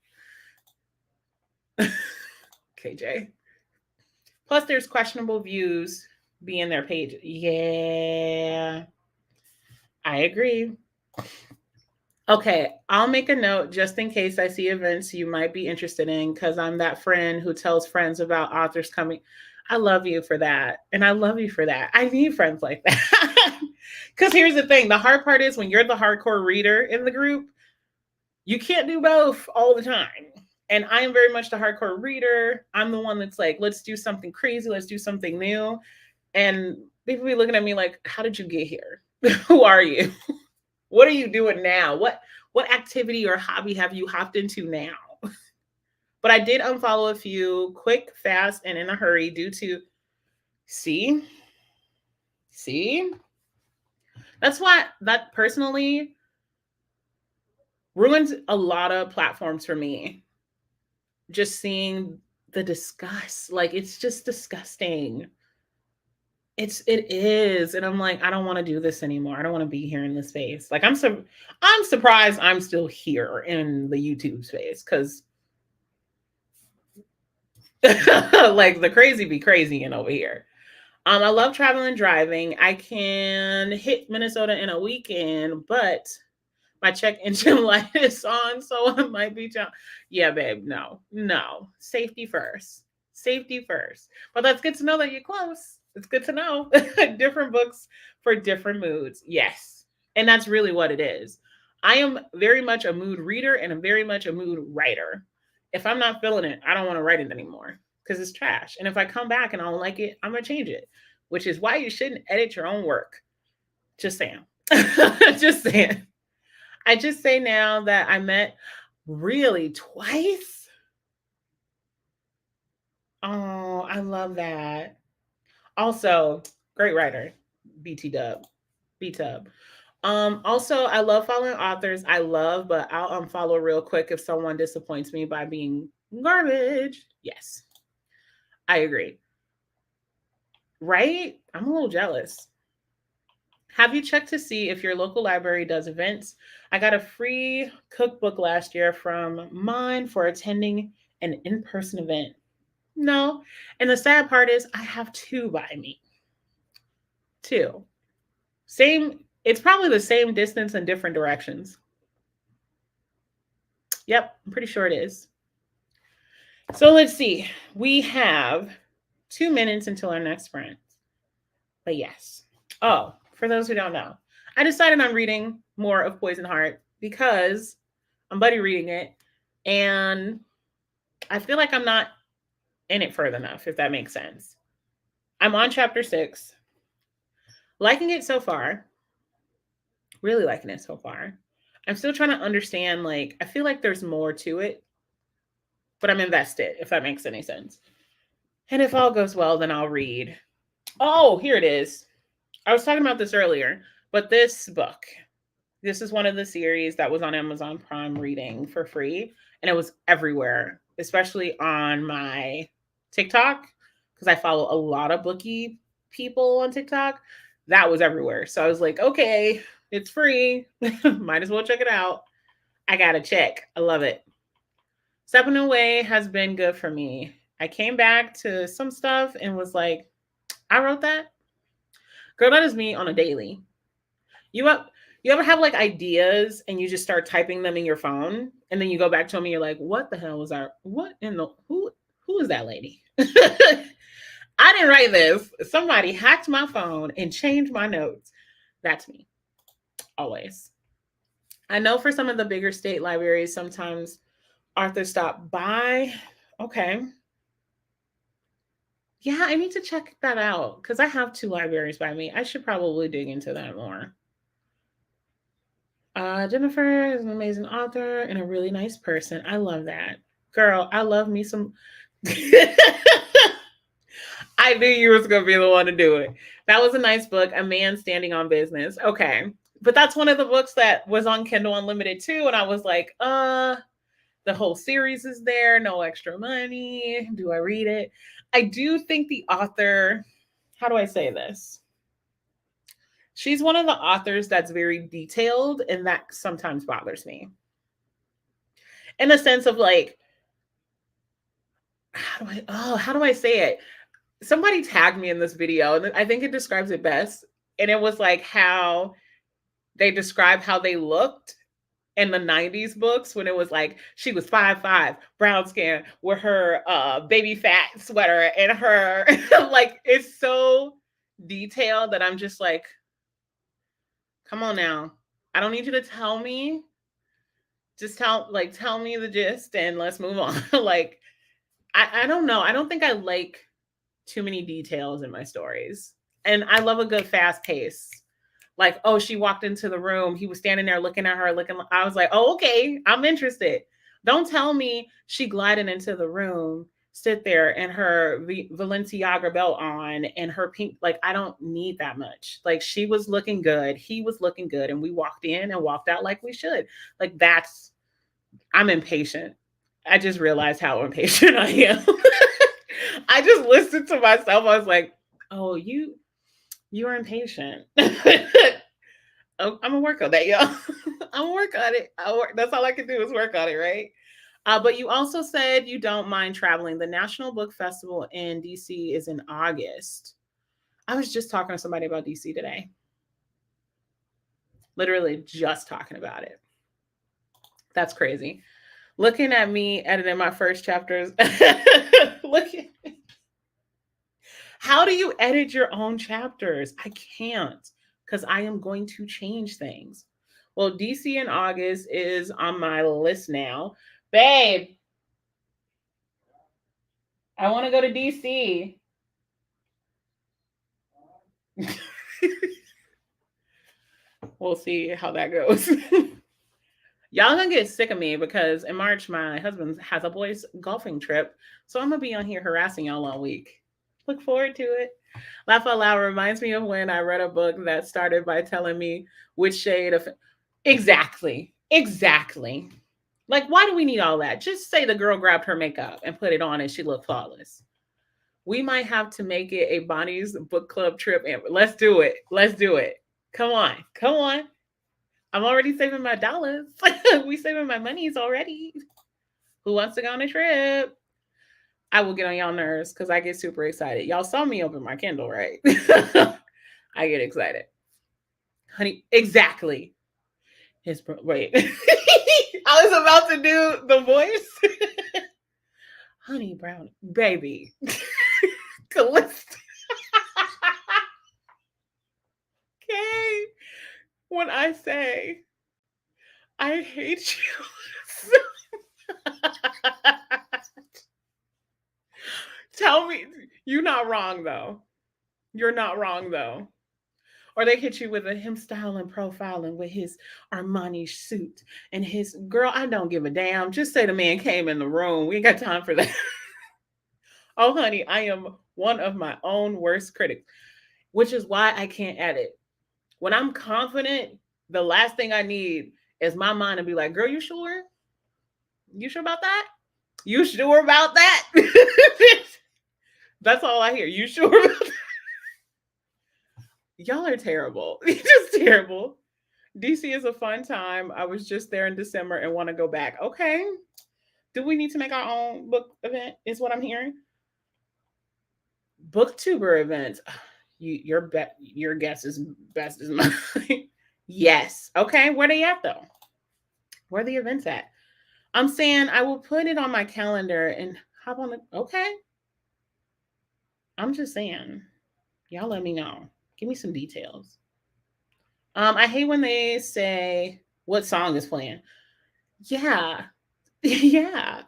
KJ. Plus, there's questionable views being their page. Yeah, I agree. Okay, I'll make a note just in case I see events you might be interested in because I'm that friend who tells friends about authors coming. I love you for that. And I love you for that. I need friends like that. Because here's the thing, the hard part is when you're the hardcore reader in the group, you can't do both all the time. And I am very much the hardcore reader. I'm the one that's like, let's do something crazy, let's do something new. And people be looking at me like, how did you get here? Who are you? What are you doing now? What activity or hobby have you hopped into now? But I did unfollow a few quick, fast, and in a hurry due to see. That's why that personally ruins a lot of platforms for me. Just seeing the disgust. Like it's just disgusting. It is, and I'm like, I don't want to do this anymore. I don't want to be here in this space. Like I'm surprised I'm still here in the YouTube space because like the crazy be crazy in over here. I love traveling and driving. I can hit Minnesota in a weekend, but my check engine light is on, so I might be yeah, babe, no. Safety first. Safety first. But that's good to know that you're close. It's good to know. Different books for different moods. Yes. And that's really what it is. I am very much a mood reader and I'm very much a mood writer. If I'm not feeling it, I don't want to write it anymore because it's trash. And if I come back and I don't like it, I'm going to change it, which is why you shouldn't edit your own work. Just saying. Just saying. I just say now that I met really twice. Oh, I love that. Also, great writer, BT Dub, B Tub. Also, I love following authors. I love, but I'll unfollow real quick if someone disappoints me by being garbage. Yes, I agree. Right? I'm a little jealous. Have you checked to see if your local library does events? I got a free cookbook last year from mine for attending an in person event. No. And the sad part is, I have 2 by me. 2. It's probably the same distance in different directions. Yep, I'm pretty sure it is. So let's see. We have 2 minutes until our next sprint. But yes. Oh, for those who don't know, I decided on reading more of Poison Heart because I'm buddy reading it and I feel like I'm not in it further enough, if that makes sense. I'm on chapter 6, liking it so far, really liking it so far. I'm still trying to understand, like, I feel like there's more to it, but I'm invested, if that makes any sense. And if all goes well, then I'll read. Oh, here it is. I was talking about this earlier, but this book, this is one of the series that was on Amazon Prime reading for free, and it was everywhere, especially on my TikTok, because I follow a lot of bookie people on TikTok. That was everywhere. So I was like, okay, it's free. Might as well check it out. I got to check. I love it. Stepping away has been good for me. I came back to some stuff and was like, I wrote that. Girl, that is me on a daily. You ever have like ideas and you just start typing them in your phone and then you go back to them and you're like, what the hell was that? What in the who is that lady? I didn't write this. Somebody hacked my phone and changed my notes. That's me. Always. I know for some of the bigger state libraries, sometimes authors stop by. Okay. Yeah, I need to check that out because I have 2 libraries by me. I should probably dig into that more. Jennifer is an amazing author and a really nice person. I love that. Girl, I love me some. I knew you was gonna be the one to do it. That was a nice book, A Man Standing on Business. Okay. But that's one of the books that was on Kindle Unlimited too. And I was like, the whole series is there, no extra money. Do I read it? I do think the author, how do I say this? She's one of the authors that's very detailed, and that sometimes bothers me. In a sense of like, how do I say it? Somebody tagged me in this video, and I think it describes it best. And it was like how they describe how they looked in the 90s books when it was like she was 5'5", brown skin with her baby fat sweater and her like it's so detailed that I'm just like, come on now. I don't need you to tell me. Just tell me the gist and let's move on. Like I don't know. I don't think I like too many details in my stories. And I love a good fast pace. Like, oh, she walked into the room. He was standing there looking at her, looking. I was like, oh, okay, I'm interested. Don't tell me she glided into the room, sit there and her Balenciaga belt on and her pink. Like, I don't need that much. Like, she was looking good. He was looking good. And we walked in and walked out like we should. Like, I'm impatient. I just realized how impatient I am. I just listened to myself. I was like, oh, you're impatient. I'm gonna work on that, y'all. I'm gonna work on it. That's all I can do is work on it, right? But you also said you don't mind traveling. The National Book Festival in DC is in August. I was just talking to somebody about DC today. Literally just talking about it. That's crazy. Looking at me editing my first chapters. How do you edit your own chapters? I can't because I am going to change things. Well, DC in August is on my list now. Babe, I want to go to DC. We'll see how that goes. Y'all gonna get sick of me because in March, my husband has a boys' golfing trip. So I'm gonna be on here harassing y'all all week. Look forward to it. Laugh Out Loud reminds me of when I read a book that started by telling me which shade of. Exactly. Exactly. Like, why do we need all that? Just say the girl grabbed her makeup and put it on and she looked flawless. We might have to make it a Bonnie's book club trip. And let's do it. Let's do it. Come on. Come on. I'm already saving my dollars. We saving my monies already. Who wants to go on a trip? I will get on y'all nerves because I get super excited. Y'all saw me open my Kindle, right? I get excited. Honey, exactly. Wait. I was about to do the voice. Honey Brown, baby. Calista. Okay. When I say I hate you so tell me you're not wrong though. You're not wrong though. Or they hit you with him styling profiling with his Armani suit and his girl. I don't give a damn. Just say the man came in the room. We ain't got time for that. Oh, honey, I am one of my own worst critics, which is why I can't edit. When I'm confident, the last thing I need is my mind to be like, girl, you sure? You sure about that? You sure about that? That's all I hear. You sure about that? Y'all are terrible. You're just terrible. DC is a fun time. I was just there in December and want to go back. Okay. Do we need to make our own book event? Is what I'm hearing. Booktuber events. Your guess is best as mine. Yes. Okay. Where they at though? Where are the events at? I'm saying I will put it on my calendar and hop on the. Okay. I'm just saying. Y'all let me know. Give me some details. I hate when they say what song is playing. Yeah. Yeah.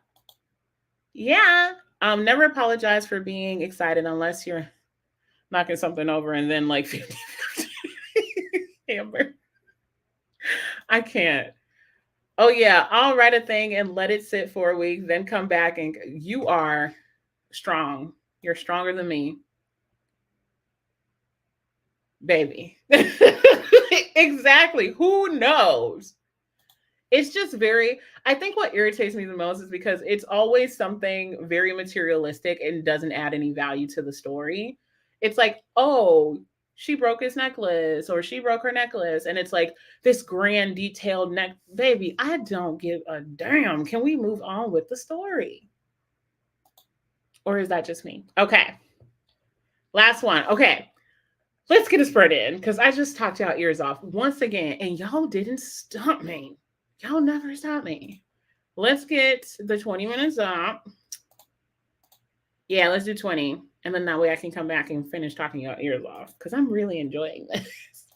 Yeah. Never apologize for being excited unless you're knocking something over and then like 50 Amber. I can't. Oh yeah, I'll write a thing and let it sit for a week, then come back and you are strong. You're stronger than me. baby. Exactly. Who knows? It's just very, I think what irritates me the most is because it's always something very materialistic and doesn't add any value to the story. It's like, oh, she broke his necklace or she broke her necklace. And it's like this grand detailed neck. Baby, I don't give a damn. Can we move on with the story? Or is that just me? Okay. Last one. Okay. Let's get a spread in because I just talked y'all ears off once again, and y'all didn't stop me. Y'all never stop me. Let's get the 20 minutes up. Yeah, let's do 20. And then that way I can come back and finish talking your ears off because I'm really enjoying this.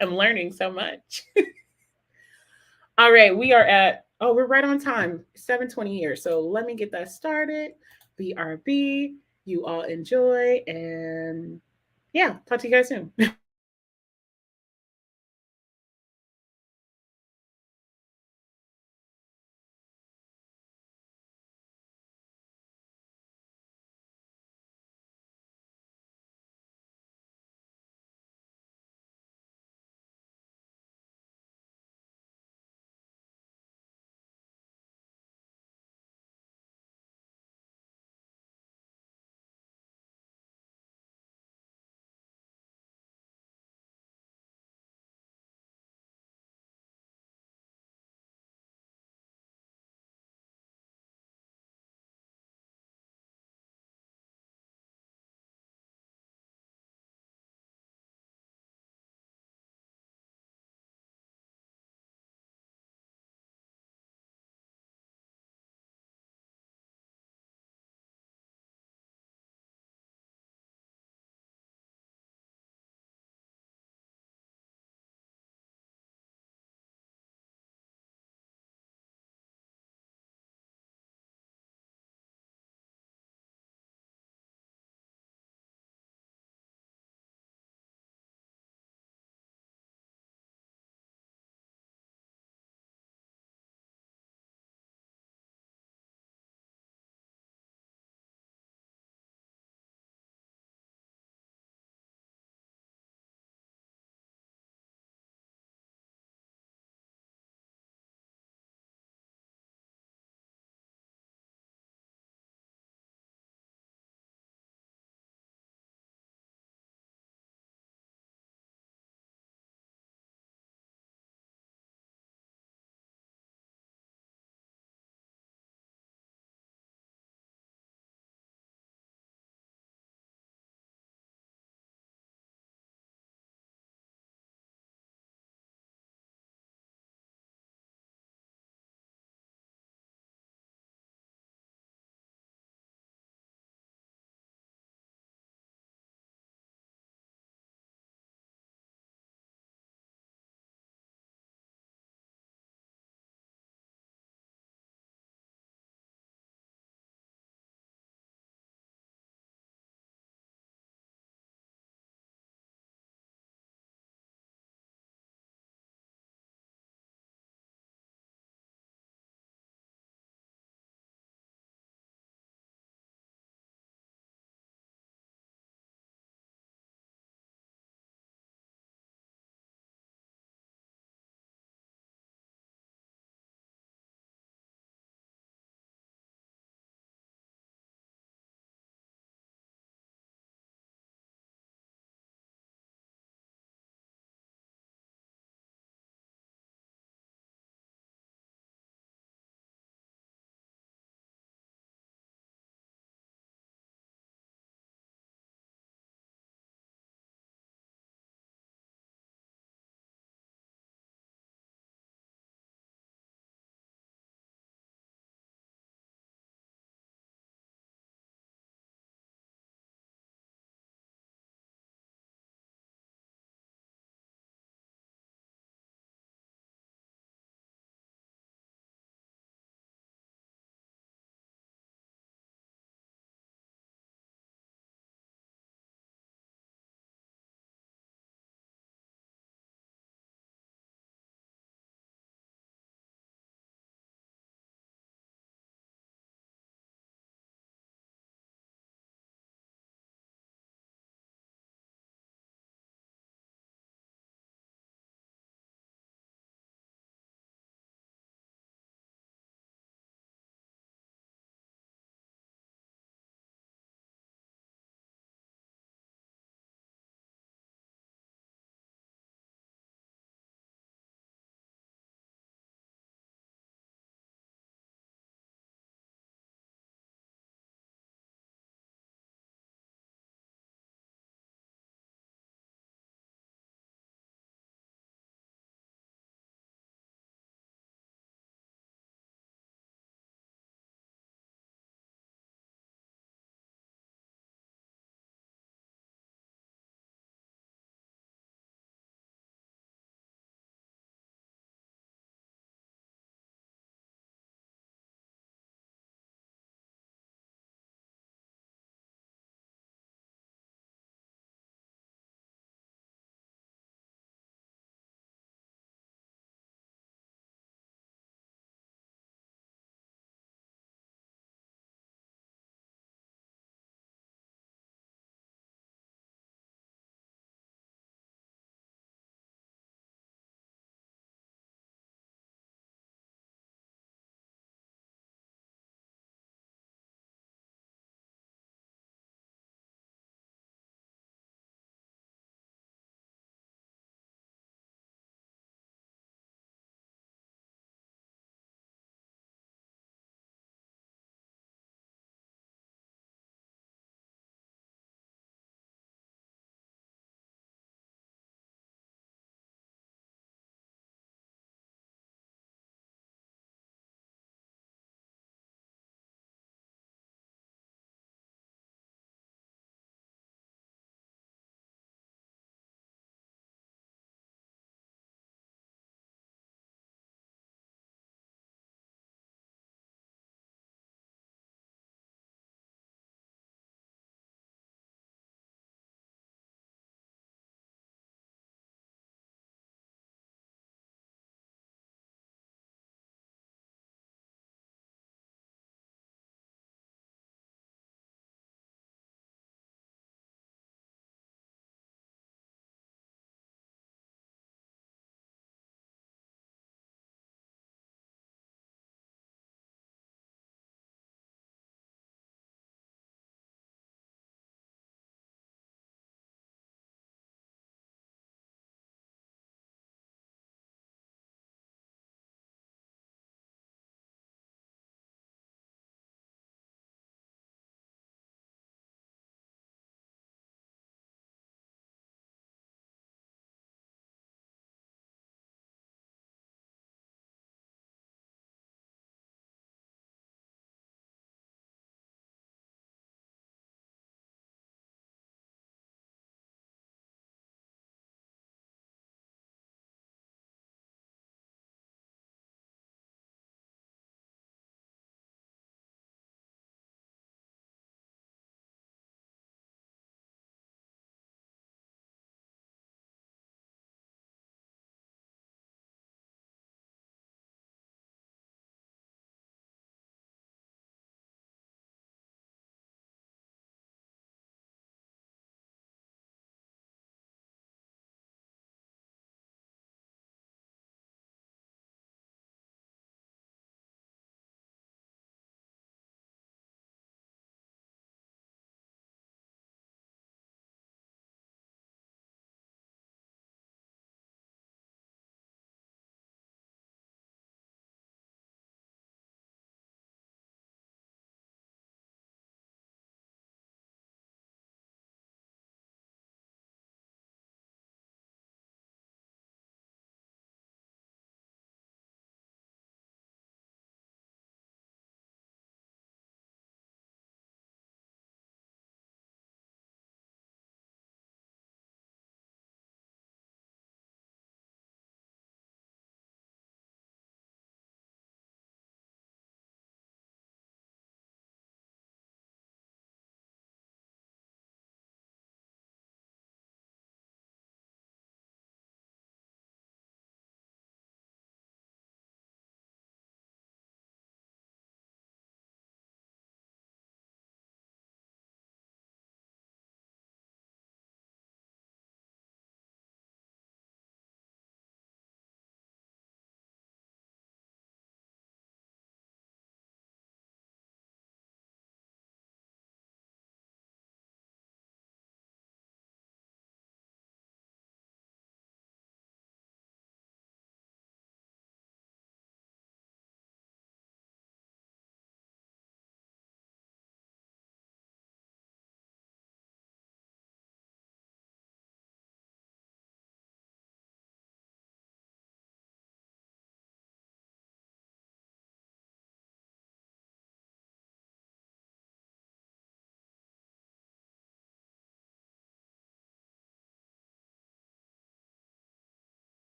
I'm learning so much. All right, we are at, oh, we're right on time, 7:20 here. So let me get that started. BRB, you all enjoy. And yeah, talk to you guys soon.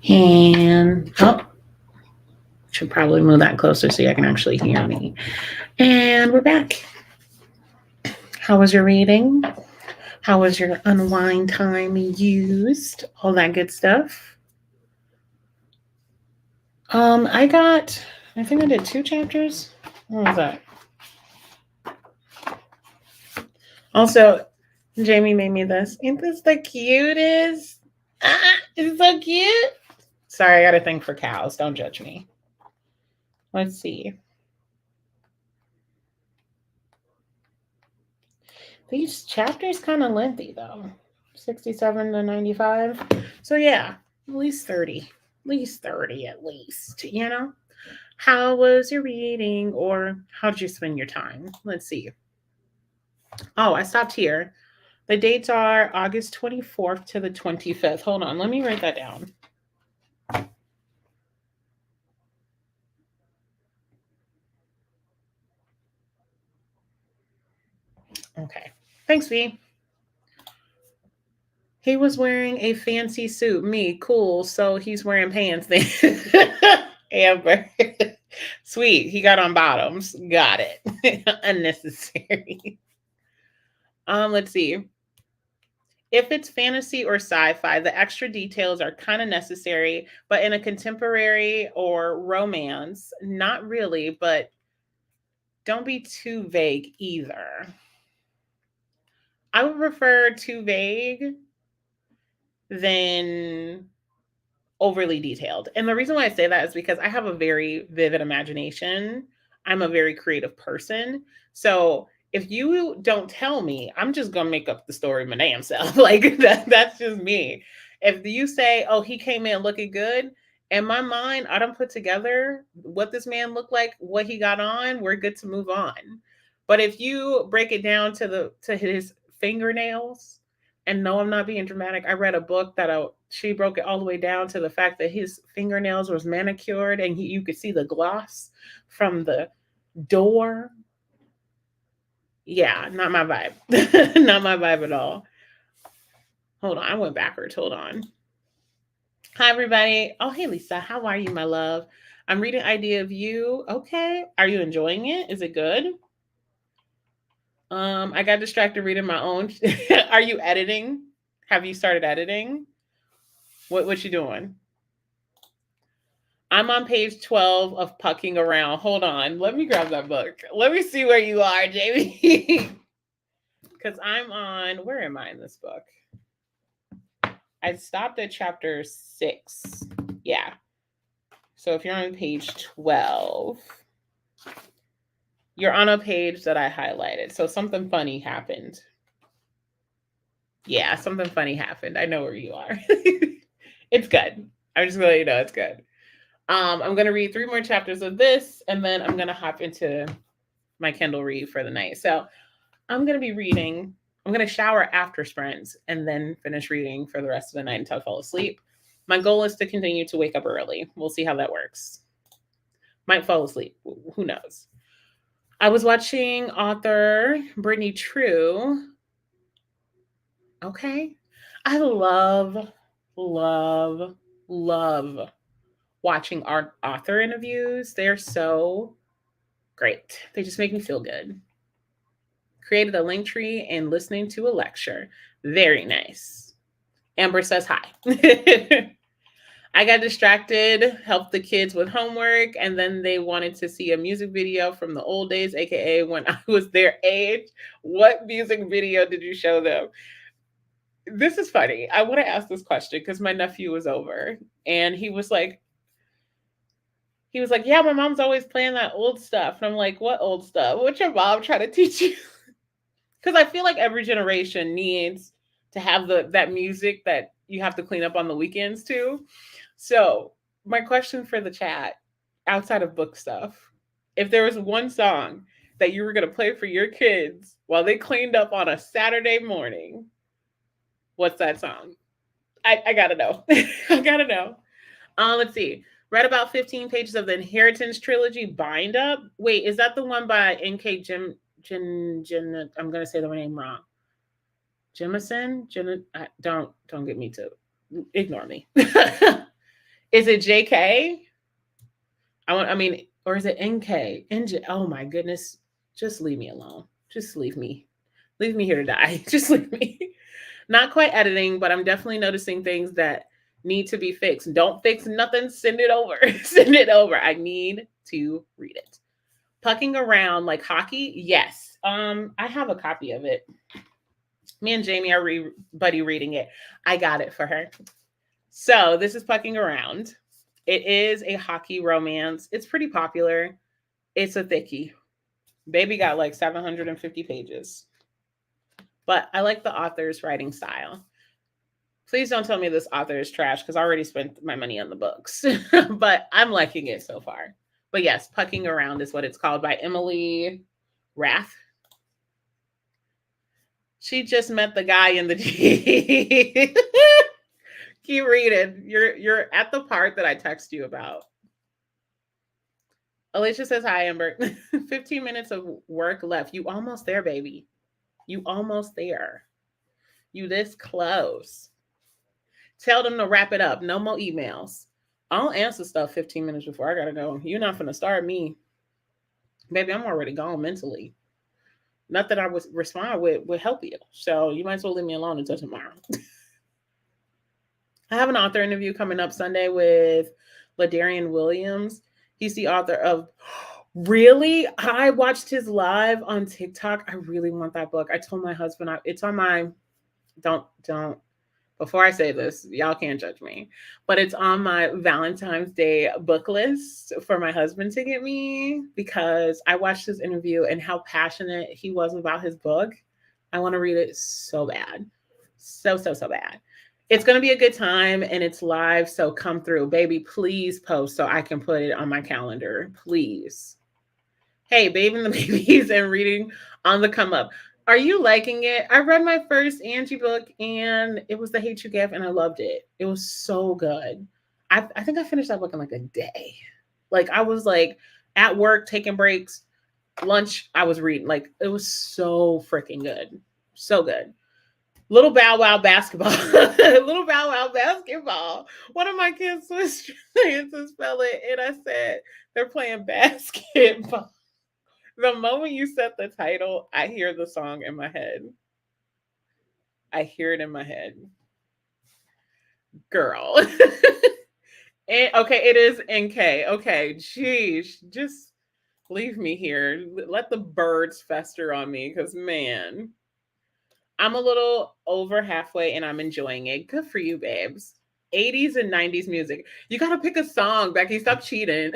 And should probably move that closer so you can actually hear me. And we're back. How was your reading? How was your unwind time used? All that good stuff. I think I did 2 chapters. What was that? Also, Jamie made me this. Ain't this the cutest? It's so cute. Sorry, I got a thing for cows. Don't judge me. Let's see. These chapters kind of lengthy though. 67 to 95. So yeah, at least 30. At least 30 at least, you know? How was your reading or how did you spend your time? Let's see. Oh, I stopped here. The dates are August 24th to the 25th. Hold on, let me write that down. Okay. Thanks, V. He was wearing a fancy suit. Me, cool. So he's wearing pants then. Amber. Sweet. He got on bottoms. Got it. Unnecessary. Let's see. If it's fantasy or sci-fi, the extra details are kind of necessary, but in a contemporary or romance, not really, but don't be too vague either. I would prefer too vague than overly detailed. And the reason why I say that is because I have a very vivid imagination. I'm a very creative person. So if you don't tell me, I'm just gonna make up the story my damn self. Like that's just me. If you say, oh, he came in looking good, in my mind, I don't put together what this man looked like, what he got on, we're good to move on. But if you break it down to his fingernails, and no, I'm not being dramatic. I read a book that she broke it all the way down to the fact that his fingernails was manicured and you could see the gloss from the door. Yeah, not my vibe. Not my vibe at all. Hold on, I went backwards. Hold on. Hi, everybody. Oh, hey, Lisa. How are you, my love? I'm reading Idea of You. Okay. Are you enjoying it? Is it good? I got distracted reading my own. Are you editing? Have you started editing? What you doing? I'm on page 12 of Pucking Around. Hold on. Let me grab that book. Let me see where you are, Jamie. Because I'm on, where am I in this book? I stopped at chapter 6. Yeah. So if you're on page 12, you're on a page that I highlighted. So something funny happened. Yeah, something funny happened. I know where you are. It's good. I'm just going to let you know it's good. I'm going to read 3 more chapters of this, and then I'm going to hop into my Kindle read for the night. So I'm going to be reading. I'm going to shower after sprints and then finish reading for the rest of the night until I fall asleep. My goal is to continue to wake up early. We'll see how that works. Might fall asleep. Who knows? I was watching author Brittany True. Okay. I love watching our author interviews. They're so great. They just make me feel good. Created a link tree and listening to a lecture. Very nice. Amber says hi. I got distracted, helped the kids with homework, and then they wanted to see a music video from the old days, aka when I was their age. What music video did you show them? This is funny. I want to ask this question because my nephew was over and he was like, yeah, my mom's always playing that old stuff. And I'm like, what old stuff? What's your mom trying to teach you? Because I feel like every generation needs to have that music that you have to clean up on the weekends too. So my question for the chat, outside of book stuff, if there was one song that you were going to play for your kids while they cleaned up on a Saturday morning, what's that song? I gotta know. I gotta know. Let's see. Read about 15 pages of the Inheritance trilogy, Bind Up. Wait, is that the one by N.K. Jim? I'm gonna say the name wrong. Jemison? Don't get me to ignore me. Is it JK? I mean, or is it NK? NJ? Oh my goodness. Just leave me alone. Just leave me. Leave me here to die. Just leave me. Not quite editing, but I'm definitely noticing things that need to be fixed. Don't fix nothing. Send it over. Send it over. I need to read it. Pucking around like hockey. Yes. I have a copy of it. Me and Jamie are buddy reading it. I got it for her. So this is Pucking Around. It is a hockey romance. It's pretty popular. It's a thickie. Baby got like 750 pages. But I like the author's writing style. Please don't tell me this author is trash because I already spent my money on the books. But I'm liking it so far. But yes, Pucking Around is what it's called, by Emily Rath. She just met the guy in the G. Keep reading. You're at the part that I text you about. Alicia says, hi, Amber. 15 minutes of work left. You almost there, baby. You almost there. You this close. Tell them to wrap it up. No more emails. I'll answer stuff 15 minutes before I gotta go. You're not gonna start me. Baby, I'm already gone mentally. Not that I would respond would help you. So you might as well leave me alone until tomorrow. I have an author interview coming up Sunday with Ladarian Williams. He's the author of Really? I watched his live on TikTok. I really want that book. I told my husband it's on my don't before I say this, y'all can't judge me, but it's on my Valentine's Day book list for my husband to get me because I watched his interview and how passionate he was about his book. I want to read it so bad. So bad. It's going to be a good time and it's live. So come through, baby. Please post so I can put it on my calendar. Please. Hey, Babe and the Babies and reading on the come up. Are you liking it? I read my first Angie book and it was The Hate You Give and I loved it. It was so good. I think I finished that book in like a day. Like I was like at work taking breaks, lunch, I was reading. Like it was so freaking good. So good. Little Bow Wow basketball. Little Bow Wow basketball. One of my kids was trying to spell it and I said they're playing basketball. The moment you set the title, I hear the song in my head. I hear it in my head. Girl. And, okay, it is NK. Okay, geez, just leave me here. Let the birds fester on me because, man, I'm a little over halfway and I'm enjoying it. Good for you, babes. 80s and 90s music. You got to pick a song, Becky. Stop cheating.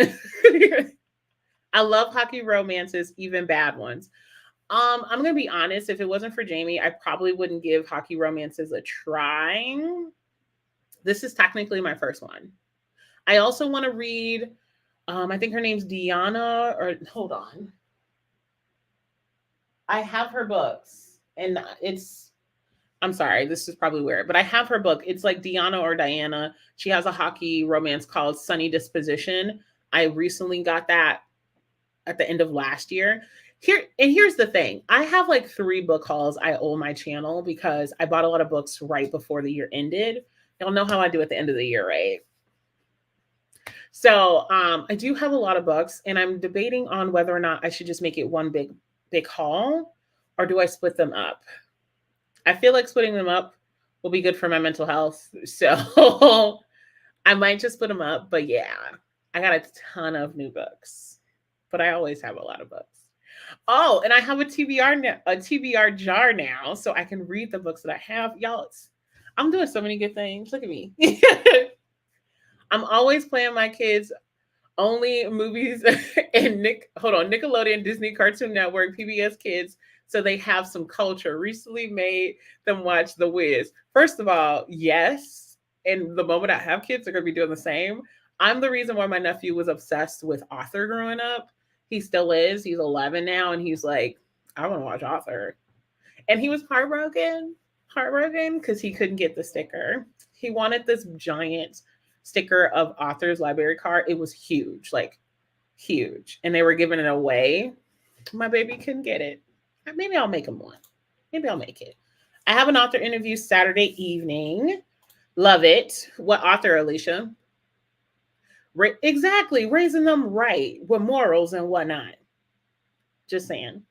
I love hockey romances, even bad ones. I'm gonna be honest. If it wasn't for Jamie, I probably wouldn't give hockey romances a try. This is technically my first one. I also want to read. I think her name's Diana. Or hold on, I have her books, and it's. I'm sorry, this is probably weird, but I have her book. It's like Diana or Diana. She has a hockey romance called Sunny Disposition. I recently got that at the end of last year. Here's the thing. I have like 3 book hauls I owe my channel because I bought a lot of books right before the year ended. Y'all know how I do at the end of the year, right? So I do have a lot of books and I'm debating on whether or not I should just make it one big haul or do I split them up? I feel like splitting them up will be good for my mental health. So I might just split them up, but yeah, I got a ton of new books, but I always have a lot of books. Oh, and I have a TBR jar now, so I can read the books that I have. Y'all, I'm doing so many good things. Look at me. I'm always playing my kids only movies and Nickelodeon, Disney Cartoon Network, PBS Kids, so they have some culture. Recently made them watch The Wiz. First of all, yes, and the moment I have kids, they're gonna be doing the same. I'm the reason why my nephew was obsessed with Author growing up. He still is. He's 11 now, and he's like, I want to watch Author. And he was heartbroken because he couldn't get the sticker. He wanted this giant sticker of Author's library card. It was huge, like huge. And they were giving it away. My baby couldn't get it. Maybe I'll make him one. Maybe I'll make it. I have an author interview Saturday evening. Love it. What author, Alicia? Exactly, raising them right with morals and whatnot. Just saying.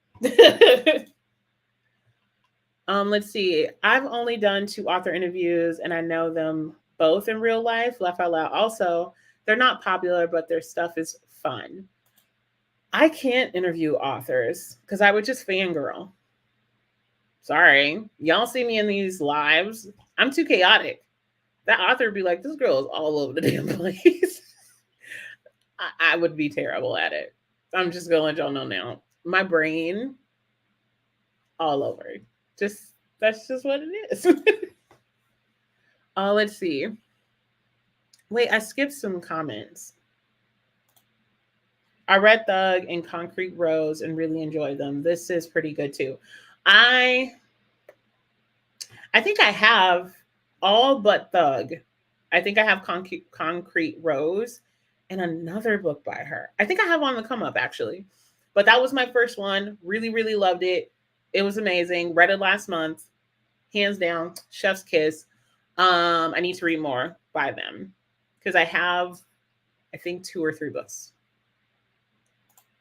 Let's see. I've only done 2 author interviews and I know them both in real life. Laugh out loud. Also, they're not popular, but their stuff is fun. I can't interview authors because I would just fangirl. Sorry. Y'all see me in these lives. I'm too chaotic. That author would be like, this girl is all over the damn place. I would be terrible at it. I'm just gonna let y'all know now. My brain all over. Just that's just what it is. Let's see. Wait, I skipped some comments. I read Thug and Concrete Rose and really enjoyed them. This is pretty good too. I think I have all but Thug. I think I have Concrete Rose and another book by her. I think I have on the come up actually. But that was my first one. Really, really loved it. It was amazing. Read it last month. Hands down, chef's kiss. I need to read more by them because I have, I think, 2 or 3 books.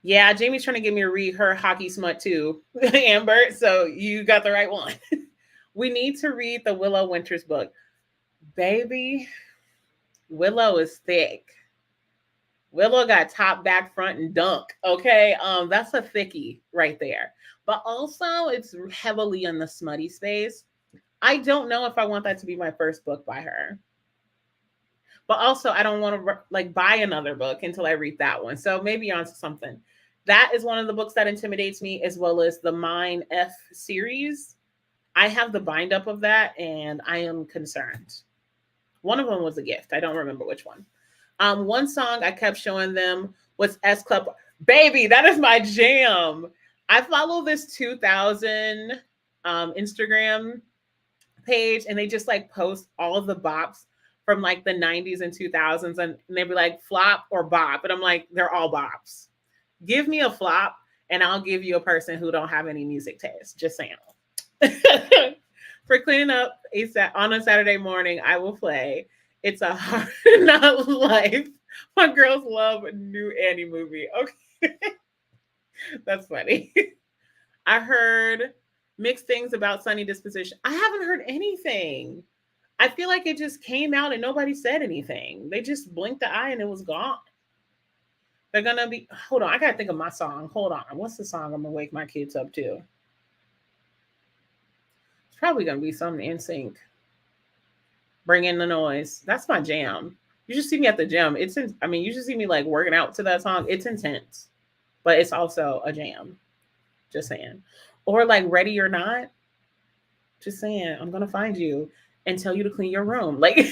Yeah, Jamie's trying to get me to read her hockey smut too, Amber. So you got the right one. We need to read the Willow Winters book. Baby, Willow is thick. Willow got top, back, front, and dunk. Okay, that's a thickie right there. But also, it's heavily in the smutty space. I don't know if I want that to be my first book by her. But also, I don't want to like buy another book until I read that one. So maybe onto something. That is one of the books that intimidates me, as well as the Mine F series. I have the bind up of that, and I am concerned. One of them was a gift. I don't remember which one. One song I kept showing them was S Club. Baby, that is my jam. I follow this 2000 Instagram page, and they just like post all of the bops from like the 90s and 2000s, and they'd be like flop or bop. And I'm like, they're all bops. Give me a flop, and I'll give you a person who don't have any music taste. Just saying. For cleaning up on a Saturday morning, I will play It's a Hard Not Life. My girls love a new Annie movie. Okay. That's funny. I heard mixed things about Sunny Disposition. I haven't heard anything. I feel like it just came out and nobody said anything. They just blinked the eye and it was gone. They're going to be, hold on, I got to think of my song. Hold on. What's the song I'm going to wake my kids up to? It's probably going to be something in sync. Bring in the noise. That's my jam. You just see me at the gym. You just see me like working out to that song. It's intense, but it's also a jam. Just saying. Or like Ready or Not. Just saying, I'm going to find you and tell you to clean your room. Like,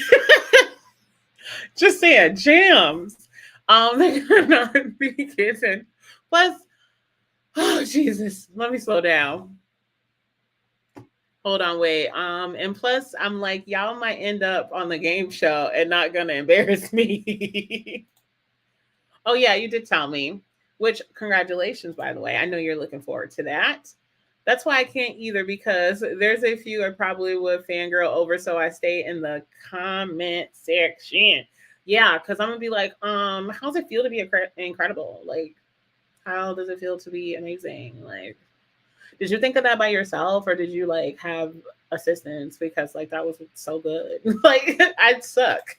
just saying, jams. They're going to not be kissing. Plus, oh, Jesus, let me slow down. Hold on, wait. And plus, I'm like, y'all might end up on the game show and not going to embarrass me. Oh, yeah, you did tell me. Which, congratulations, by the way. I know you're looking forward to that. That's why I can't either, because there's a few I probably would fangirl over, so I stay in the comment section. Yeah, because I'm going to be like, how's it feel to be incredible? Like, how does it feel to be amazing? Like, did you think of that by yourself, or did you like have assistance? Because like that was so good. Like, I'd suck.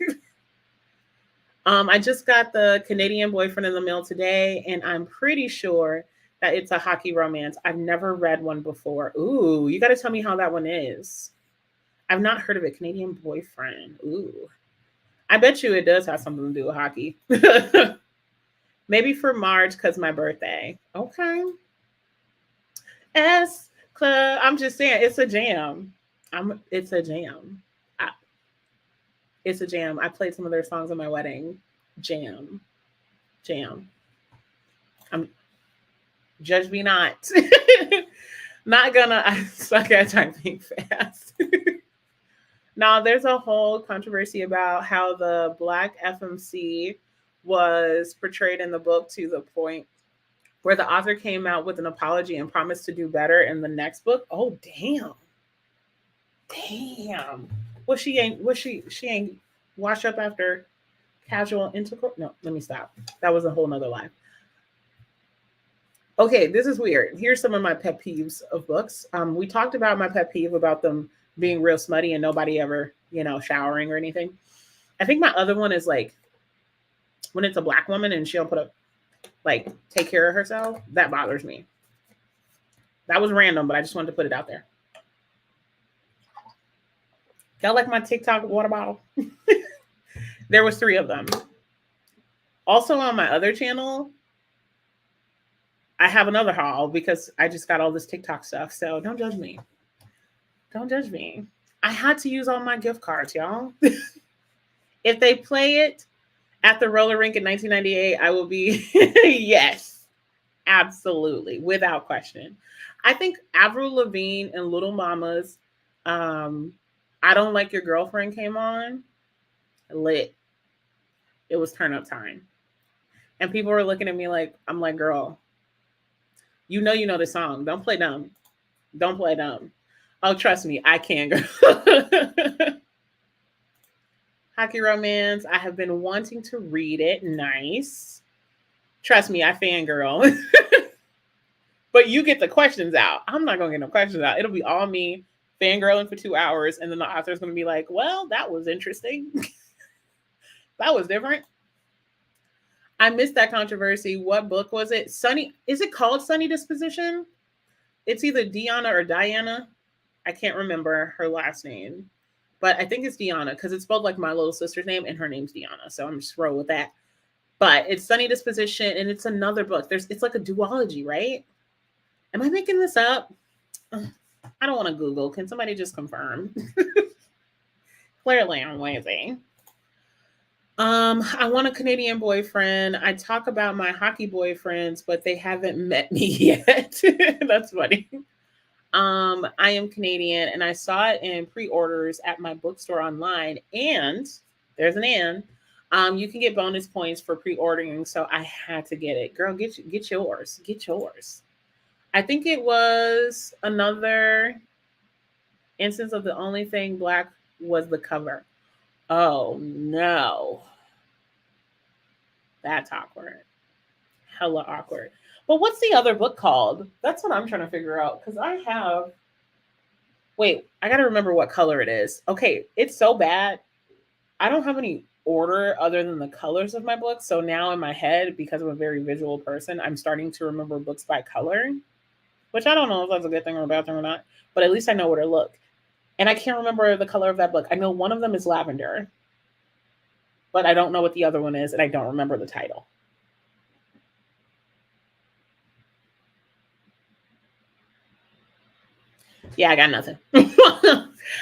I just got the Canadian Boyfriend in the mail today, and I'm pretty sure that it's a hockey romance. I've never read one before. Ooh, you got to tell me how that one is. I've not heard of it. Canadian Boyfriend. Ooh, I bet you it does have something to do with hockey. Maybe for March because my birthday. Okay. S Club. I'm just saying, it's a jam. It's a jam. It's a jam. I played some of their songs at my wedding. Jam. Judge me not. Not gonna. I suck at typing fast. Now, there's a whole controversy about how the Black FMC was portrayed in the book to the point where the author came out with an apology and promised to do better in the next book. Oh, damn. Well, she ain't wash up after Casual intercourse. No, let me stop. That was a whole nother lie. Okay, this is weird. Here's some of my pet peeves of books. We talked about my pet peeve about them being real smutty and nobody ever, showering or anything. I think my other one is like when it's a black woman and she don't put up like take care of herself. That bothers me. That was random, but I just wanted to put it out there. Y'all like my TikTok water bottle? There was 3 of them. Also on my other channel, I have another haul because I just got all this TikTok stuff. So don't judge me. Don't judge me. I had to use all my gift cards, y'all. If they play it at the roller rink in 1998, I will be, yes, absolutely, without question. I think Avril Lavigne and Little Mama's I Don't Like Your Girlfriend came on. Lit. It was turn up time. And people were looking at me like, I'm like, girl, you know the song. Don't play dumb. Don't play dumb. Oh, trust me, I can, girl. Hockey Romance. I have been wanting to read it. Nice. Trust me, I fangirl. But you get the questions out. I'm not going to get no questions out. It'll be all me fangirling for 2 hours. And then the author's going to be like, well, that was interesting. That was different. I missed that controversy. What book was it? Sunny. Is it called Sunny Disposition? It's either Deanna or Diana. I can't remember her last name. But I think it's Deanna because it's spelled like my little sister's name and her name's Deanna. So I'm just roll with that. But it's Sunny Disposition and it's another book. It's like a duology, right? Am I making this up? I don't want to Google. Can somebody just confirm? Clearly I'm lazy. I want a Canadian boyfriend. I talk about my hockey boyfriends, but they haven't met me yet. That's funny. I am Canadian and I saw it in pre-orders at my bookstore online. And there's an and. You can get bonus points for pre-ordering, so I had to get it. Girl, get yours. Get yours. I think it was another instance of the only thing black was the cover. Oh no. That's awkward. Hella awkward. But what's the other book called? That's what I'm trying to figure out. Because wait, I got to remember what color it is. Okay, it's so bad. I don't have any order other than the colors of my books. So now in my head, because I'm a very visual person, I'm starting to remember books by color. Which I don't know if that's a good thing or a bad thing or not. But at least I know where to look. And I can't remember the color of that book. I know one of them is lavender. But I don't know what the other one is. And I don't remember the title. Yeah, I got nothing.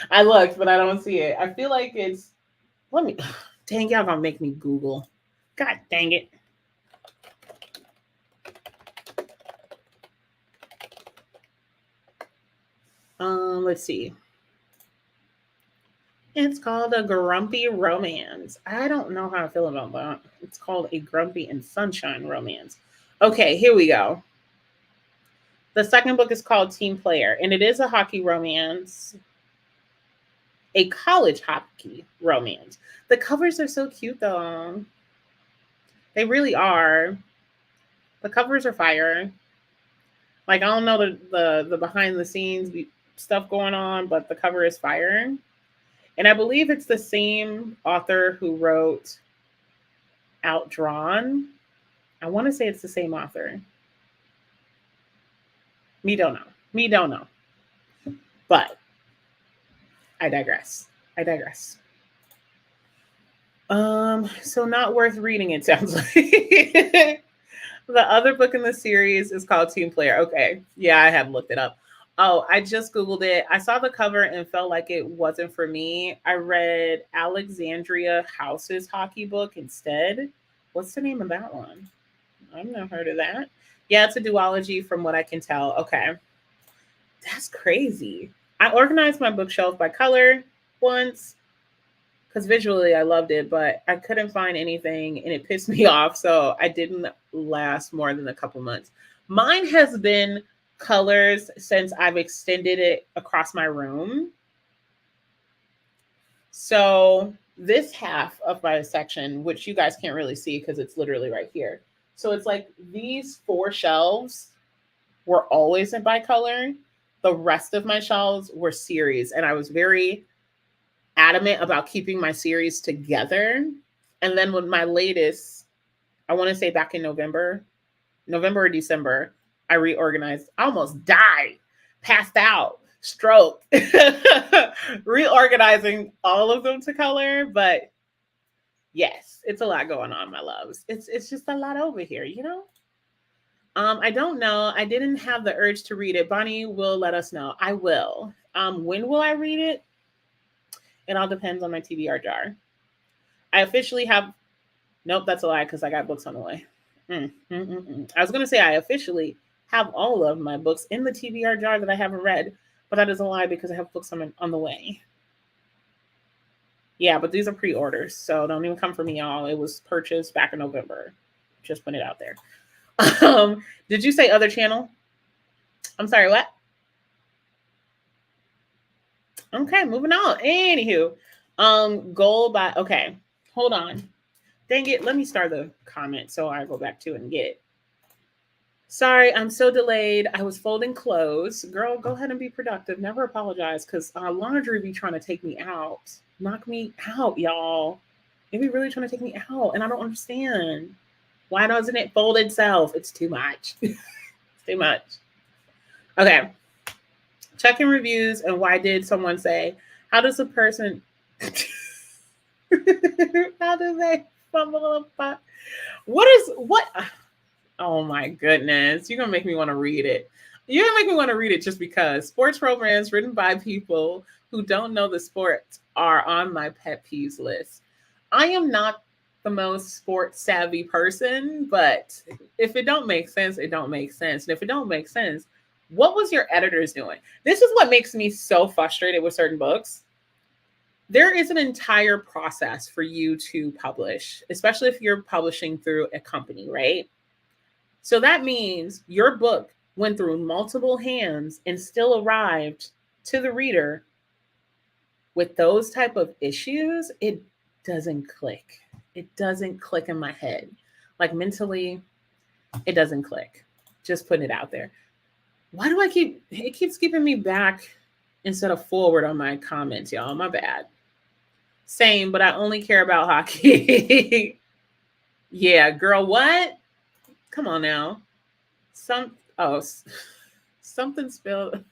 I looked, but I don't see it. I feel like it's... Dang, y'all gonna make me Google. God dang it. Let's see. It's called A Grumpy Romance. I don't know how I feel about that. It's called A Grumpy and Sunshine Romance. Okay, here we go. The second book is called Team Player, and it is a hockey romance. A college hockey romance. The covers are so cute, though. They really are. The covers are fire. Like, I don't know the behind the scenes stuff going on, but the cover is fire. And I believe it's the same author who wrote Outdrawn. I want to say it's the same author. Me don't know. But I digress. So not worth reading, it sounds like. The other book in the series is called Team Player. Okay. Yeah, I have looked it up. Oh, I just Googled it. I saw the cover and felt like it wasn't for me. I read Alexandria House's hockey book instead. What's the name of that one? I've never heard of that. Yeah, it's a duology from what I can tell. Okay. That's crazy. I organized my bookshelf by color once because visually I loved it, but I couldn't find anything and it pissed me off. So I didn't last more than a couple months. Mine has been colors since I've extended it across my room. So this half of my section, which you guys can't really see because it's literally right here. So it's like these 4 shelves were always in bicolor. The rest of my shelves were series. And I was very adamant about keeping my series together. And then with my latest, I want to say back in November or December, I reorganized. I almost died, passed out, stroke, reorganizing all of them to color. But yes, it's a lot going on, my loves. It's just a lot over here, you know? I don't know. I didn't have the urge to read it. Bonnie will let us know. I will. When will I read it? It all depends on my TBR jar. I officially have. Nope, that's a lie because I got books on the way. I was going to say I officially have all of my books in the TBR jar that I haven't read, but that is a lie because I have books on the way. Yeah, but these are pre-orders, so don't even come for me, y'all. It was purchased back in November. Just put it out there. Did you say other channel? I'm sorry, what? Okay, moving on. Anywho, goal by, okay, hold on. Dang it, let me start the comment so I go back to it and get it. Sorry, I'm so delayed. I was folding clothes. Girl, go ahead and be productive. Never apologize because laundry be trying to take me out. Knock me out, y'all. It be really trying to take me out, and I don't understand. Why doesn't it fold itself? It's too much. It's too much. Okay. Checking reviews and why did someone say, how does a person, how do they fumble apart? What? Oh my goodness. You're going to make me want to read it. You're going to make me want to read it just because sports programs written by people who don't know the sport are on my pet peeves list. I am not the most sports savvy person, but if it don't make sense, it don't make sense. And if it don't make sense, what was your editors doing? This is what makes me so frustrated with certain books. There is an entire process for you to publish, especially if you're publishing through a company, right? So that means your book went through multiple hands and still arrived to the reader with those type of issues. It doesn't click. It doesn't click in my head. Like mentally, it doesn't click. Just putting it out there. Why do it keeps keeping me back instead of forward on my comments, y'all? My bad. Same, but I only care about hockey. Yeah, girl, what? Come on now. Something spilled.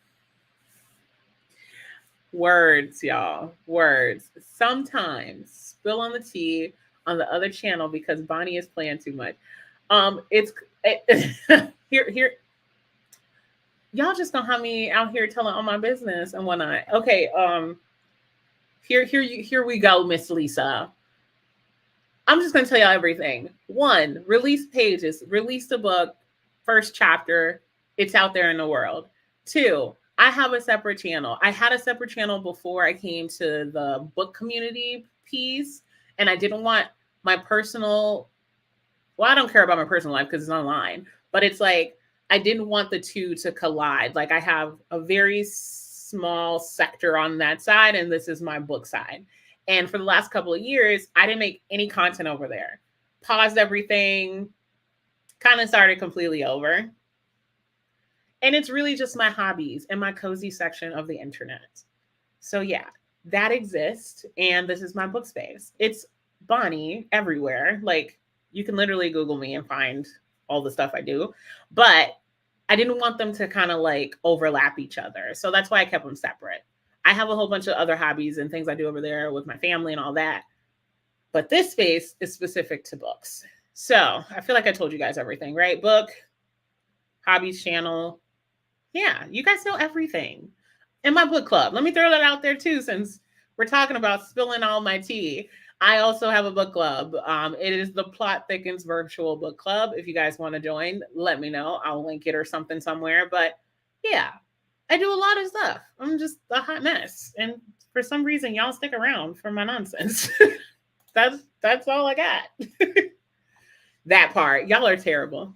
Words, y'all. Words. Sometimes spill on the tea on the other channel because Bonnie is playing too much. Here. Y'all just gonna have me out here telling all my business and whatnot. Okay, here we go, Miss Lisa. I'm just gonna tell y'all everything. 1, release pages, release the book, first chapter, it's out there in the world. 2, I have a separate channel. I had a separate channel before I came to the book community piece, and I didn't want my personal, well, I don't care about my personal life because it's online, but it's like, I didn't want the two to collide. Like I have a very small sector on that side, and this is my book side. And for the last couple of years, I didn't make any content over there. Paused everything, kind of started completely over. And it's really just my hobbies and my cozy section of the internet. So yeah, that exists. And this is my book space. It's Bonnie everywhere. Like you can literally Google me and find all the stuff I do. But I didn't want them to kind of like overlap each other. So that's why I kept them separate. I have a whole bunch of other hobbies and things I do over there with my family and all that. But this space is specific to books. So I feel like I told you guys everything, right? Book, hobbies channel. Yeah, you guys know everything. And my book club. Let me throw that out there too, since we're talking about spilling all my tea. I also have a book club. It is the Plot Thickens Virtual Book Club. If you guys want to join, let me know. I'll link it or something somewhere. But yeah, I do a lot of stuff. I'm just a hot mess. And for some reason, y'all stick around for my nonsense. That's all I got. That part. Y'all are terrible.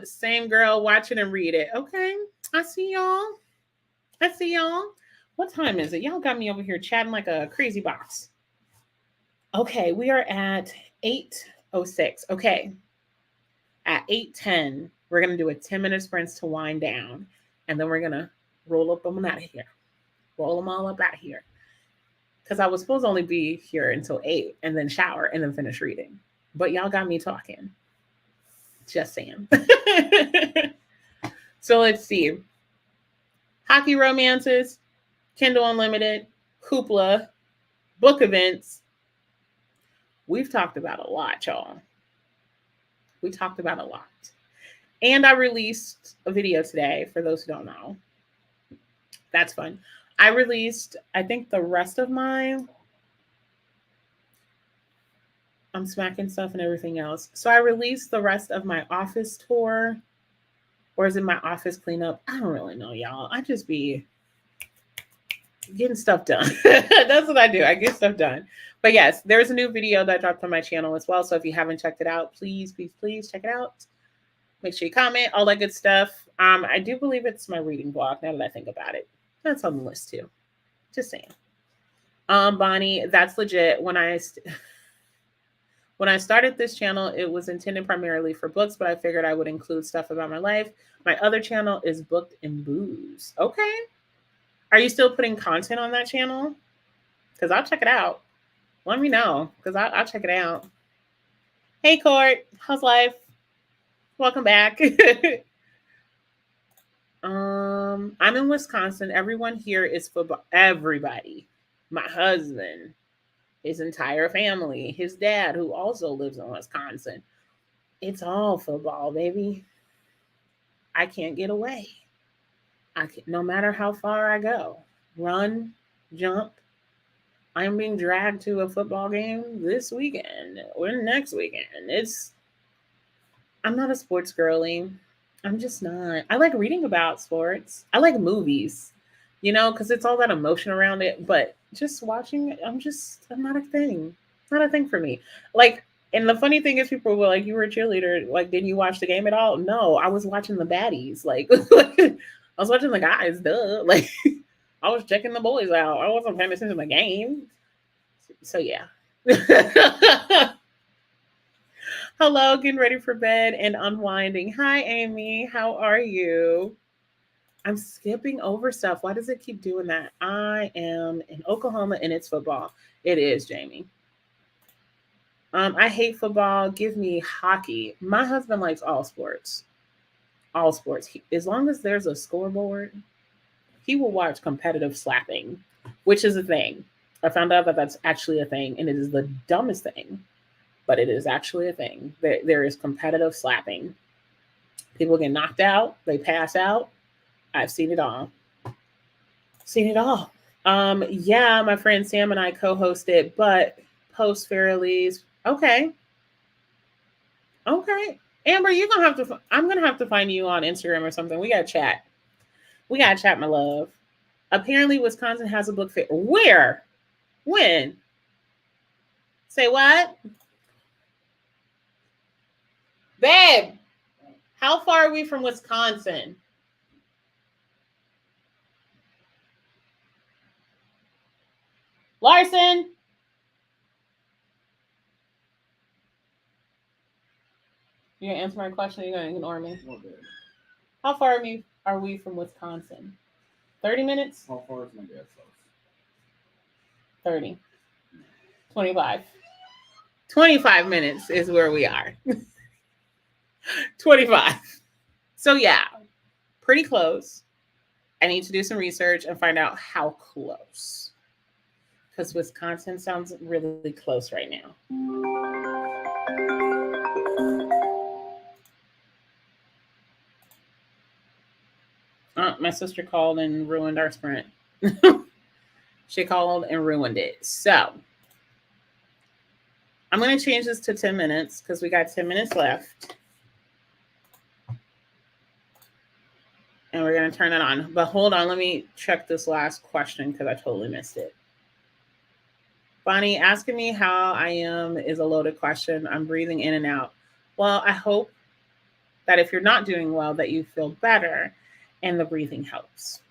Same girl, watch it and read it. Okay. I see y'all. What time is it? Y'all got me over here chatting like a crazy box. Okay, we are at 8:06. Okay, at 8:10, we're gonna do a 10-minute sprints to wind down, and then we're gonna roll up them out of here. Roll them all up out of here. Because I was supposed to only be here until 8 and then shower and then finish reading. But y'all got me talking. Just saying. So let's see. Hockey romances, Kindle Unlimited, Hoopla, book events. We've talked about a lot, y'all. We talked about a lot. And I released a video today for those who don't know. That's fun. I released, I think, the rest of mine. I'm smacking stuff and everything else. So I released the rest of my office tour. Or is it my office cleanup? I don't really know, y'all. I just be getting stuff done. That's what I do. I get stuff done. But yes, there's a new video that dropped on my channel as well. So if you haven't checked it out, please, please, please check it out. Make sure you comment, all that good stuff. I do believe it's my reading blog now that I think about it. That's on the list too. Just saying. Bonnie, that's legit. When I started this channel, it was intended primarily for books, but I figured I would include stuff about my life. My other channel is Booked and Booze. Okay. Are you still putting content on that channel? Because I'll check it out. Let me know, because I'll check it out. Hey, Court. How's life? Welcome back. I'm in Wisconsin. Everyone here is football. Everybody. My husband, his entire family, his dad, who also lives in Wisconsin. It's all football, baby. I can't get away. No matter how far I go, run, jump, I'm being dragged to a football game this weekend or next weekend. I'm not a sports girly. I'm just not. I like reading about sports. I like movies, because it's all that emotion around it. But just watching it, I'm not a thing. Not a thing for me. Like, and the funny thing is, people were like, "You were a cheerleader. Like, didn't you watch the game at all?" No, I was watching the baddies. Like, I was watching the guys. Duh. Like, I was checking the boys out. I wasn't paying attention to the game. So yeah. Hello, getting ready for bed and unwinding. Hi, Amy. How are you? I'm skipping over stuff. Why does it keep doing that? I am in Oklahoma and it's football. It is, Jamie. I hate football. Give me hockey. My husband likes all sports. All sports. As long as there's a scoreboard, he will watch competitive slapping, which is a thing. I found out that that's actually a thing, and it is the dumbest thing, but it is actually a thing. There is competitive slapping. People get knocked out. They pass out. I've seen it all. Seen it all. Yeah, my friend Sam and I co-hosted, but post Fairleys. Okay. Amber, I'm gonna have to find you on Instagram or something. We gotta chat. My love. Apparently Wisconsin has a book fair. Where? When? Say what? Babe, how far are we from Wisconsin? Larson? You gonna answer my question or you gonna ignore me? Okay. How far are we from Wisconsin? 30 minutes? How far is my dad's house? 30. 25. 25 minutes is where we are. 25. So yeah, pretty close. I need to do some research and find out how close. Because Wisconsin sounds really close right now. My sister called and ruined our sprint. She called and ruined it. So I'm going to change this to 10 minutes because we got 10 minutes left. And we're going to turn it on. But hold on, let me check this last question because I totally missed it. Bonnie, asking me how I am is a loaded question. I'm breathing in and out. Well, I hope that if you're not doing well, that you feel better and the breathing helps.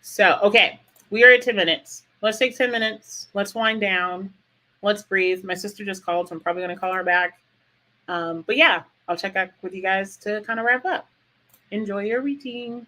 So, okay, we are at 10 minutes. let's take 10 minutes. Let's wind down. Let's breathe. My sister just called, so I'm probably going to call her back. But yeah, I'll check back with you guys to kind of wrap up. Enjoy your routine.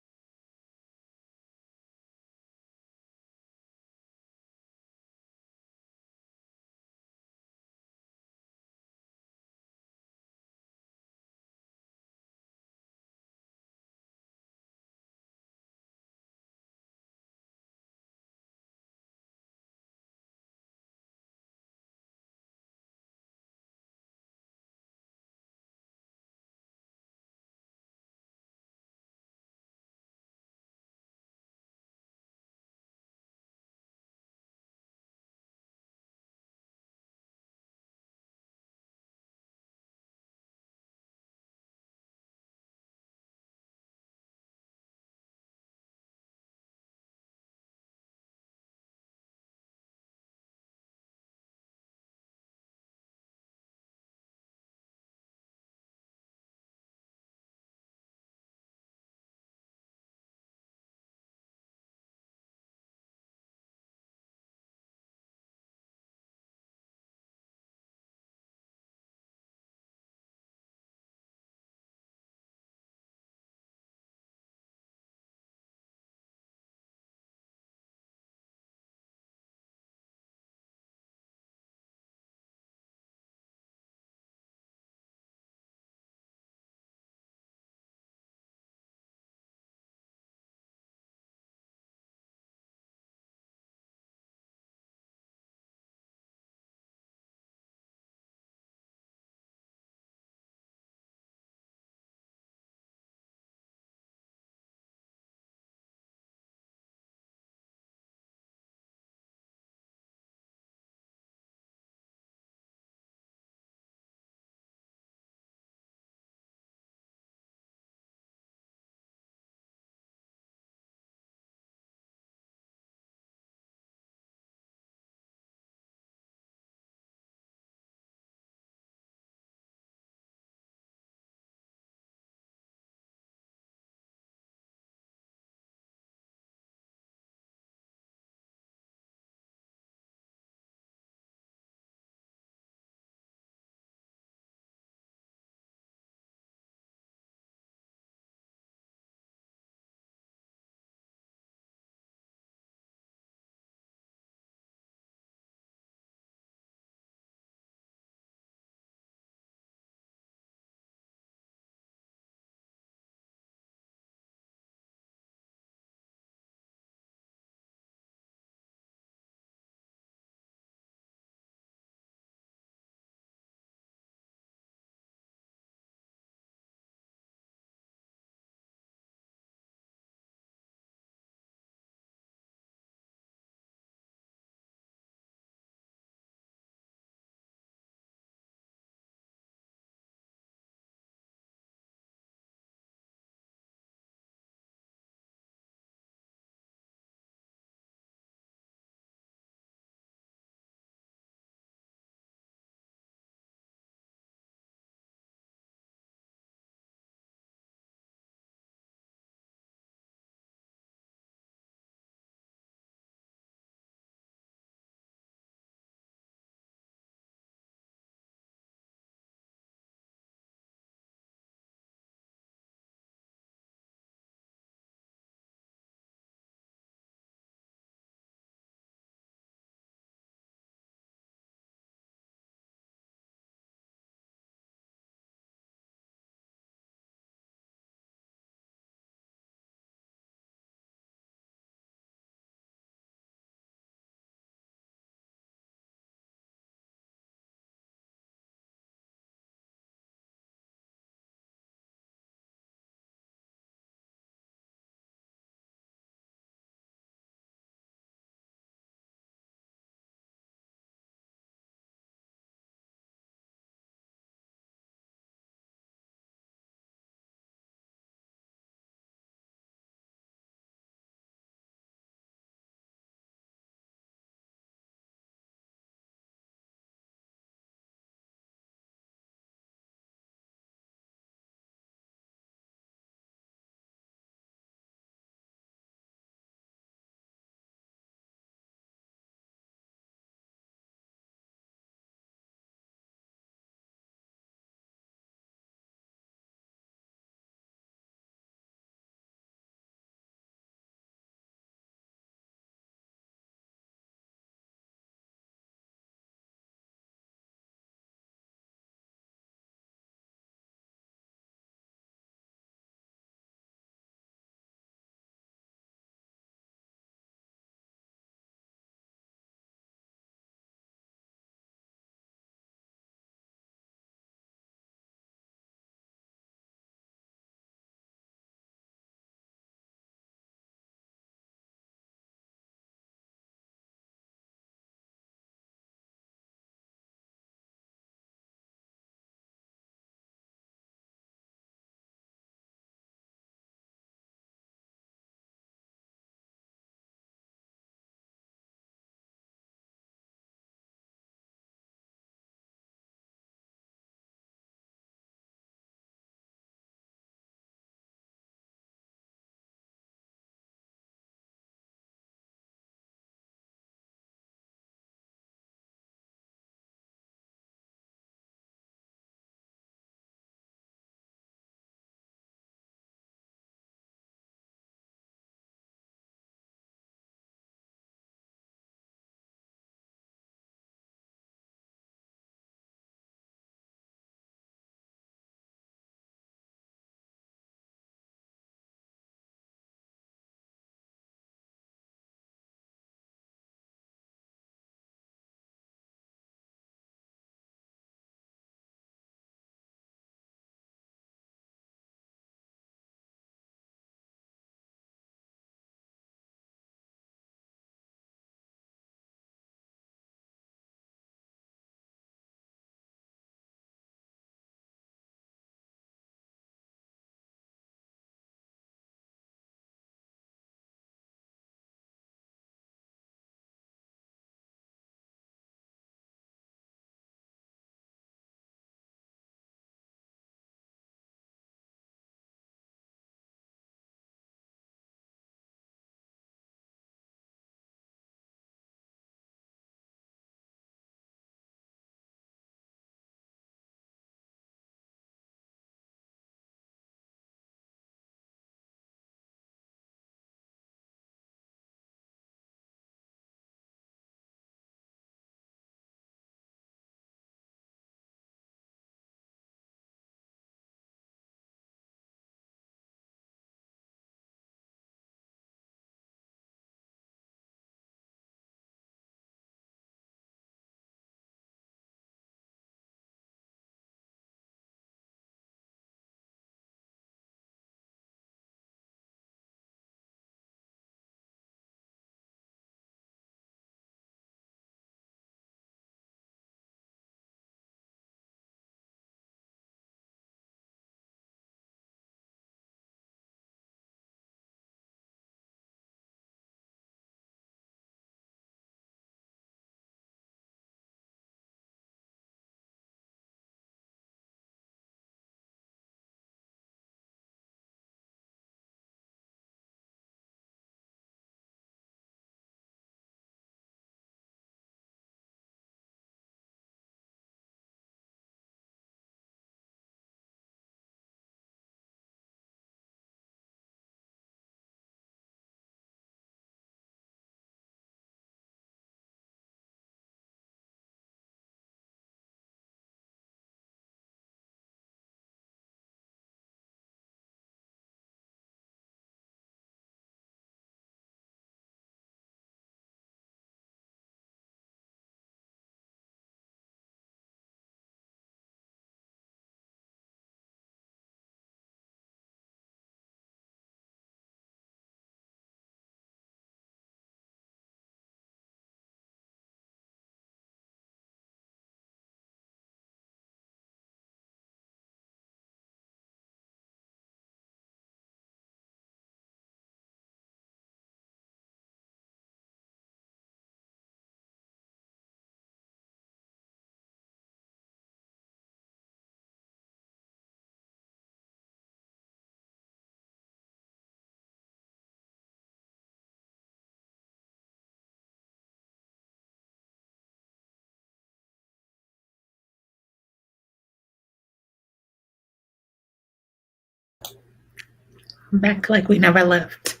Back like we never left.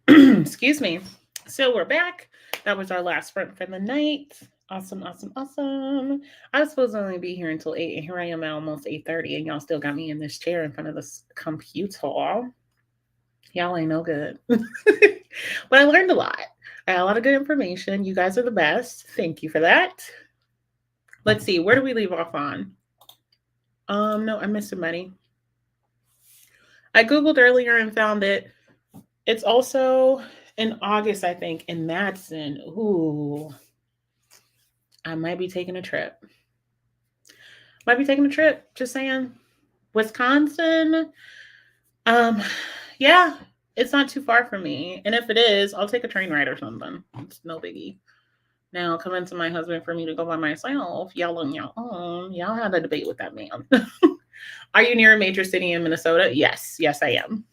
Excuse me. So we're back. That was our last sprint for the night. Awesome, awesome, awesome. I was supposed to only be here until 8, and here I am at almost 8:30, and y'all still got me in this chair in front of this computer. Y'all ain't no good. But I learned a lot. I got a lot of good information. You guys are the best. Thank you for that. Let's see. Where do we leave off on? No, I missed somebody. I Googled earlier and found it. It's also in August, I think, in Madison. Ooh, I might be taking a trip. Just saying. Wisconsin. Um, yeah, it's not too far from me. And if it is, I'll take a train ride or something. It's no biggie. Now, convince my husband for me to go by myself. Y'all on your own. Y'all had a debate with that man. Are you near a major city in Minnesota? Yes, I am.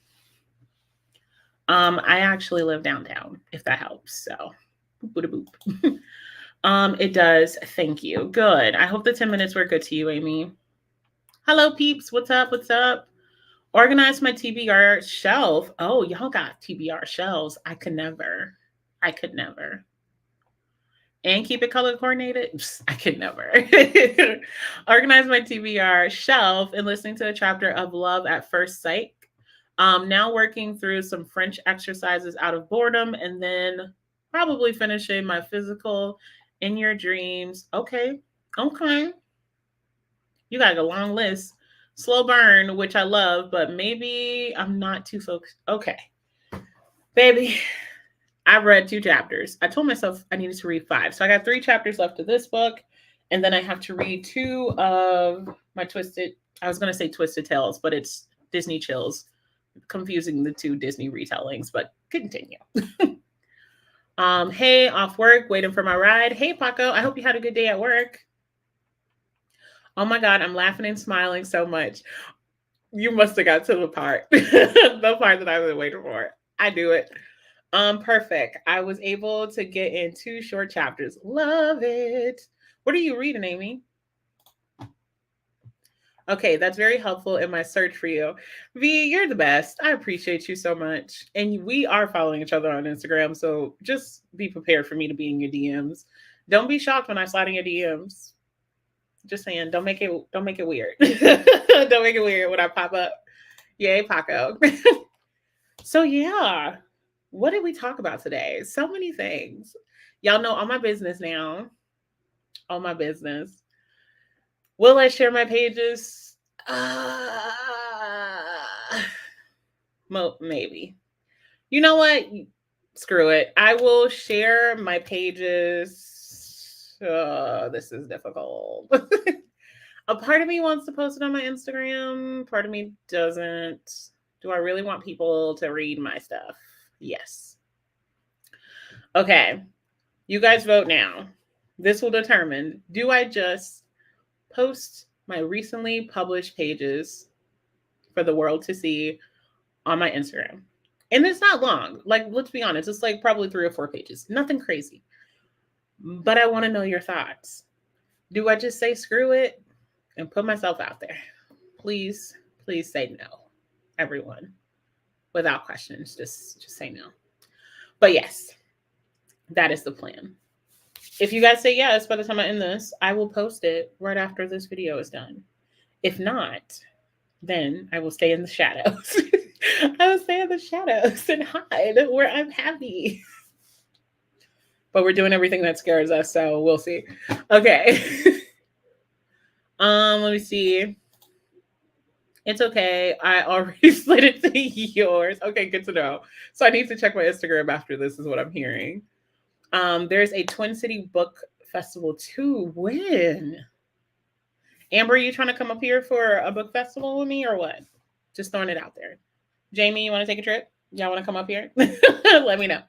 I actually live downtown, if that helps. So, boop. It does. Thank you. Good. I hope the 10 minutes were good to you, Amy. Hello, peeps. What's up? Organize my TBR shelf. Oh, y'all got TBR shelves. I could never. And keep it color coordinated. I could never. Organize my TBR shelf and listening to a chapter of Love at First Sight. Now working through some French exercises out of boredom, and then probably finishing my physical in your dreams. Okay. You got a long list. Slow burn, which I love, but maybe I'm not too focused. Okay. Baby, I've read 2 chapters. I told myself I needed to read 5. So I got 3 chapters left of this book. And then I have to read 2 of my Twisted Tales, but it's Disney Chills. Confusing the 2 Disney retellings, but continue. Hey, off work, waiting for my ride. Hey, Paco, I hope you had a good day at work. Oh my God, I'm laughing and smiling so much. You must have got to the part, the part that I was waiting for. I do it. Perfect. I was able to get in 2 short chapters. Love it. What are you reading, Amy? Okay, that's very helpful in my search for you. V, you're the best. I appreciate you so much. And we are following each other on Instagram, so just be prepared for me to be in your DMs. Don't be shocked when I slide in your DMs. Just saying, don't make it weird. Don't make it weird when I pop up. Yay, Paco. So yeah, what did we talk about today? So many things. Y'all know all my business now. All my business. Will I share my pages? Maybe. You know what? Screw it. I will share my pages. This is difficult. A part of me wants to post it on my Instagram. Part of me doesn't. Do I really want people to read my stuff? Yes. Okay. You guys vote now. This will determine, do I just post my recently published pages for the world to see on my Instagram? And it's not long. Like, let's be honest. It's like probably 3 or 4 pages. Nothing crazy. But I want to know your thoughts. Do I just say screw it and put myself out there? Please say no. Everyone. Without questions. Just say no. But yes, that is the plan. If you guys say yes, by the time I end this, I will post it right after this video is done. If not, then I will stay in the shadows. I will stay in the shadows and hide where I'm happy. But we're doing everything that scares us, so we'll see. Okay. Let me see. It's okay. I already split it to yours. Okay, good to know. So I need to check my Instagram after this is what I'm hearing. There's a Twin City Book Festival too. When? Amber, you trying to come up here for a book festival with me or what? Just throwing it out there. Jamie, you want to take a trip? Y'all want to come up here? Let me know.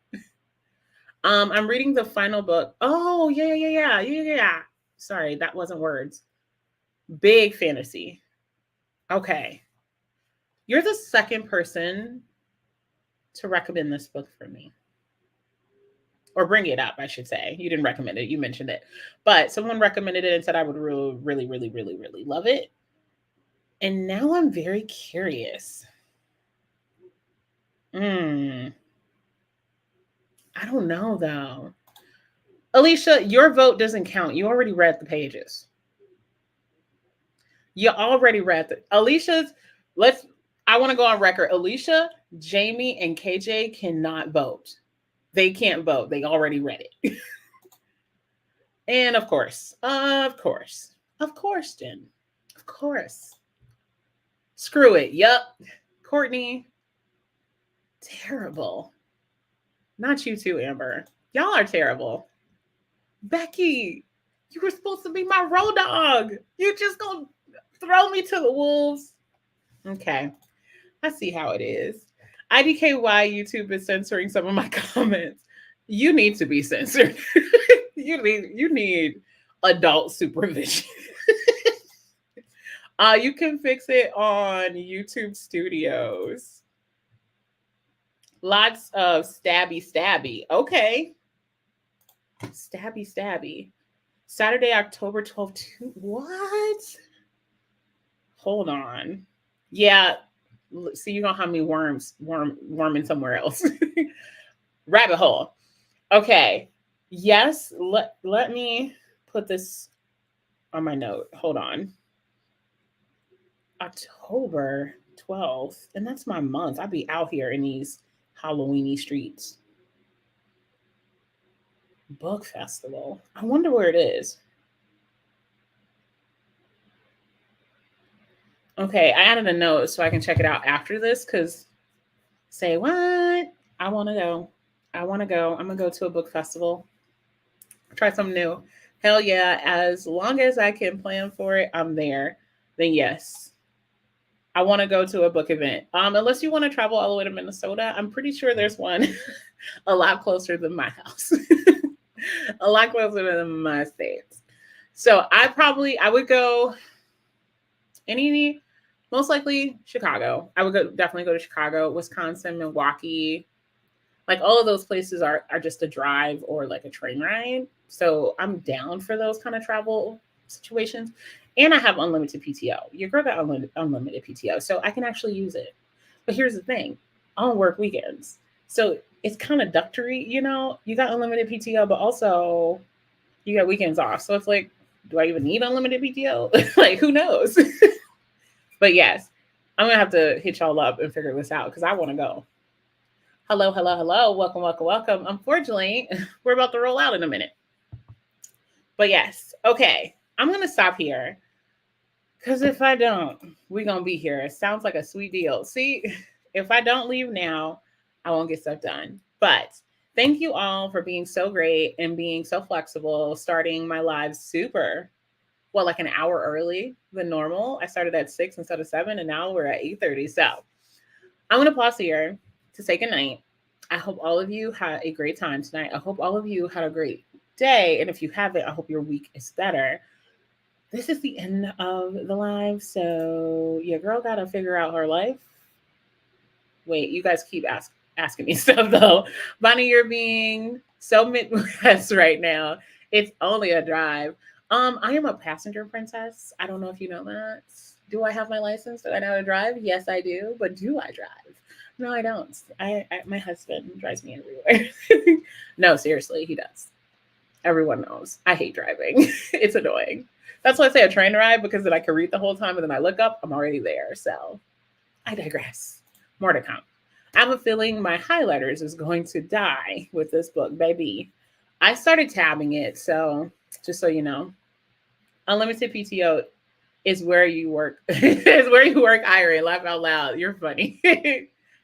I'm reading the final book. Oh, yeah. Sorry, that wasn't words. Big fantasy. Okay. You're the second person to recommend this book for me. Or bring it up, I should say. You didn't recommend it. You mentioned it. But someone recommended it and said I would really love it. And now I'm very curious. I don't know though. Alicia, your vote doesn't count. You already read the pages. You already read the Alicia's. Let's. I want to go on record. Alicia, Jamie, and KJ cannot vote. They can't vote. They already read it. And of course, Jen. Of course. Screw it. Yup. Courtney. Terrible. Not you too, Amber. Y'all are terrible. Becky, you were supposed to be my road dog. You just gonna throw me to the wolves. Okay. I see how it is. IDKY YouTube is censoring some of my comments. You need to be censored. you need adult supervision. You can fix it on YouTube Studios. Lots of stabby. Okay. Stabby. Saturday, October 12th. What? Hold on. Yeah. See, you're gonna have me worming somewhere else. Rabbit hole. Okay. Yes. Let me put this on my note. Hold on. October 12th. And that's my month. I'll be out here in these Halloweeny streets. Book festival. I wonder where it is. Okay, I added a note so I can check it out after this because say what? I want to go. I'm going to go to a book festival. Try something new. Hell yeah. As long as I can plan for it, I'm there. Then yes. I want to go to a book event. Unless you want to travel all the way to Minnesota, I'm pretty sure there's one a lot closer than my house. A lot closer than my states. So I would go most likely Chicago. I would definitely go to Chicago, Wisconsin, Milwaukee. Like all of those places are just a drive or like a train ride. So I'm down for those kind of travel situations. And I have unlimited PTO. Your girl got unlimited PTO, so I can actually use it. But here's the thing. I don't work weekends. So it's kind of ductory, you know? You got unlimited PTO, but also you got weekends off. So it's like, do I even need unlimited PTO? Like, who knows? But yes, I'm going to have to hit y'all up and figure this out because I want to go. Hello. Welcome. Unfortunately, we're about to roll out in a minute. But yes, okay. I'm going to stop here because if I don't, we're going to be here. It sounds like a sweet deal. See, if I don't leave now, I won't get stuff done. But thank you all for being so great and being so flexible, starting my live like an hour early than normal. I started at 6 instead of 7, and now we're at 8:30. So I'm going to pause here to say goodnight. I hope all of you had a great time tonight. I hope all of you had a great day. And if you haven't, I hope your week is better. This is the end of the live. So your girl got to figure out her life. Wait, you guys keep asking me stuff though. Bonnie, you're being so Midwest right now. It's only a drive. I am a passenger princess. I don't know if you know that. Do I have my license? Do I know how to drive? Yes, I do. But do I drive? No, I don't. My husband drives me everywhere. No, seriously, he does. Everyone knows. I hate driving. It's annoying. That's why I say a train ride, because then I can read the whole time and then I look up, I'm already there. So I digress. More to come. I have a feeling my highlighters is going to die with this book, baby. I started tabbing it, so just so you know, unlimited PTO is where you work. Is where you work, Ira. Laugh out loud. You're funny.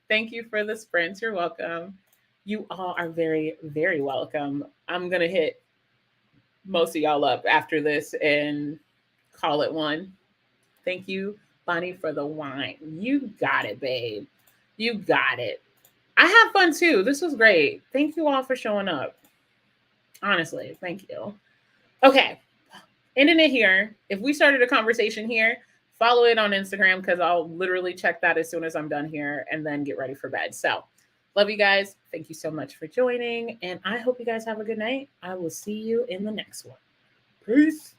Thank you for the sprints. You're welcome. You all are very, very welcome. I'm going to hit most of y'all up after this and call it one. Thank you, Bonnie, for the wine. You got it, babe. You got it. I have fun too. This was great. Thank you all for showing up. Honestly, thank you. Okay. Ending it here. If we started a conversation here, follow it on Instagram because I'll literally check that as soon as I'm done here and then get ready for bed. So love you guys. Thank you so much for joining. And I hope you guys have a good night. I will see you in the next one. Peace.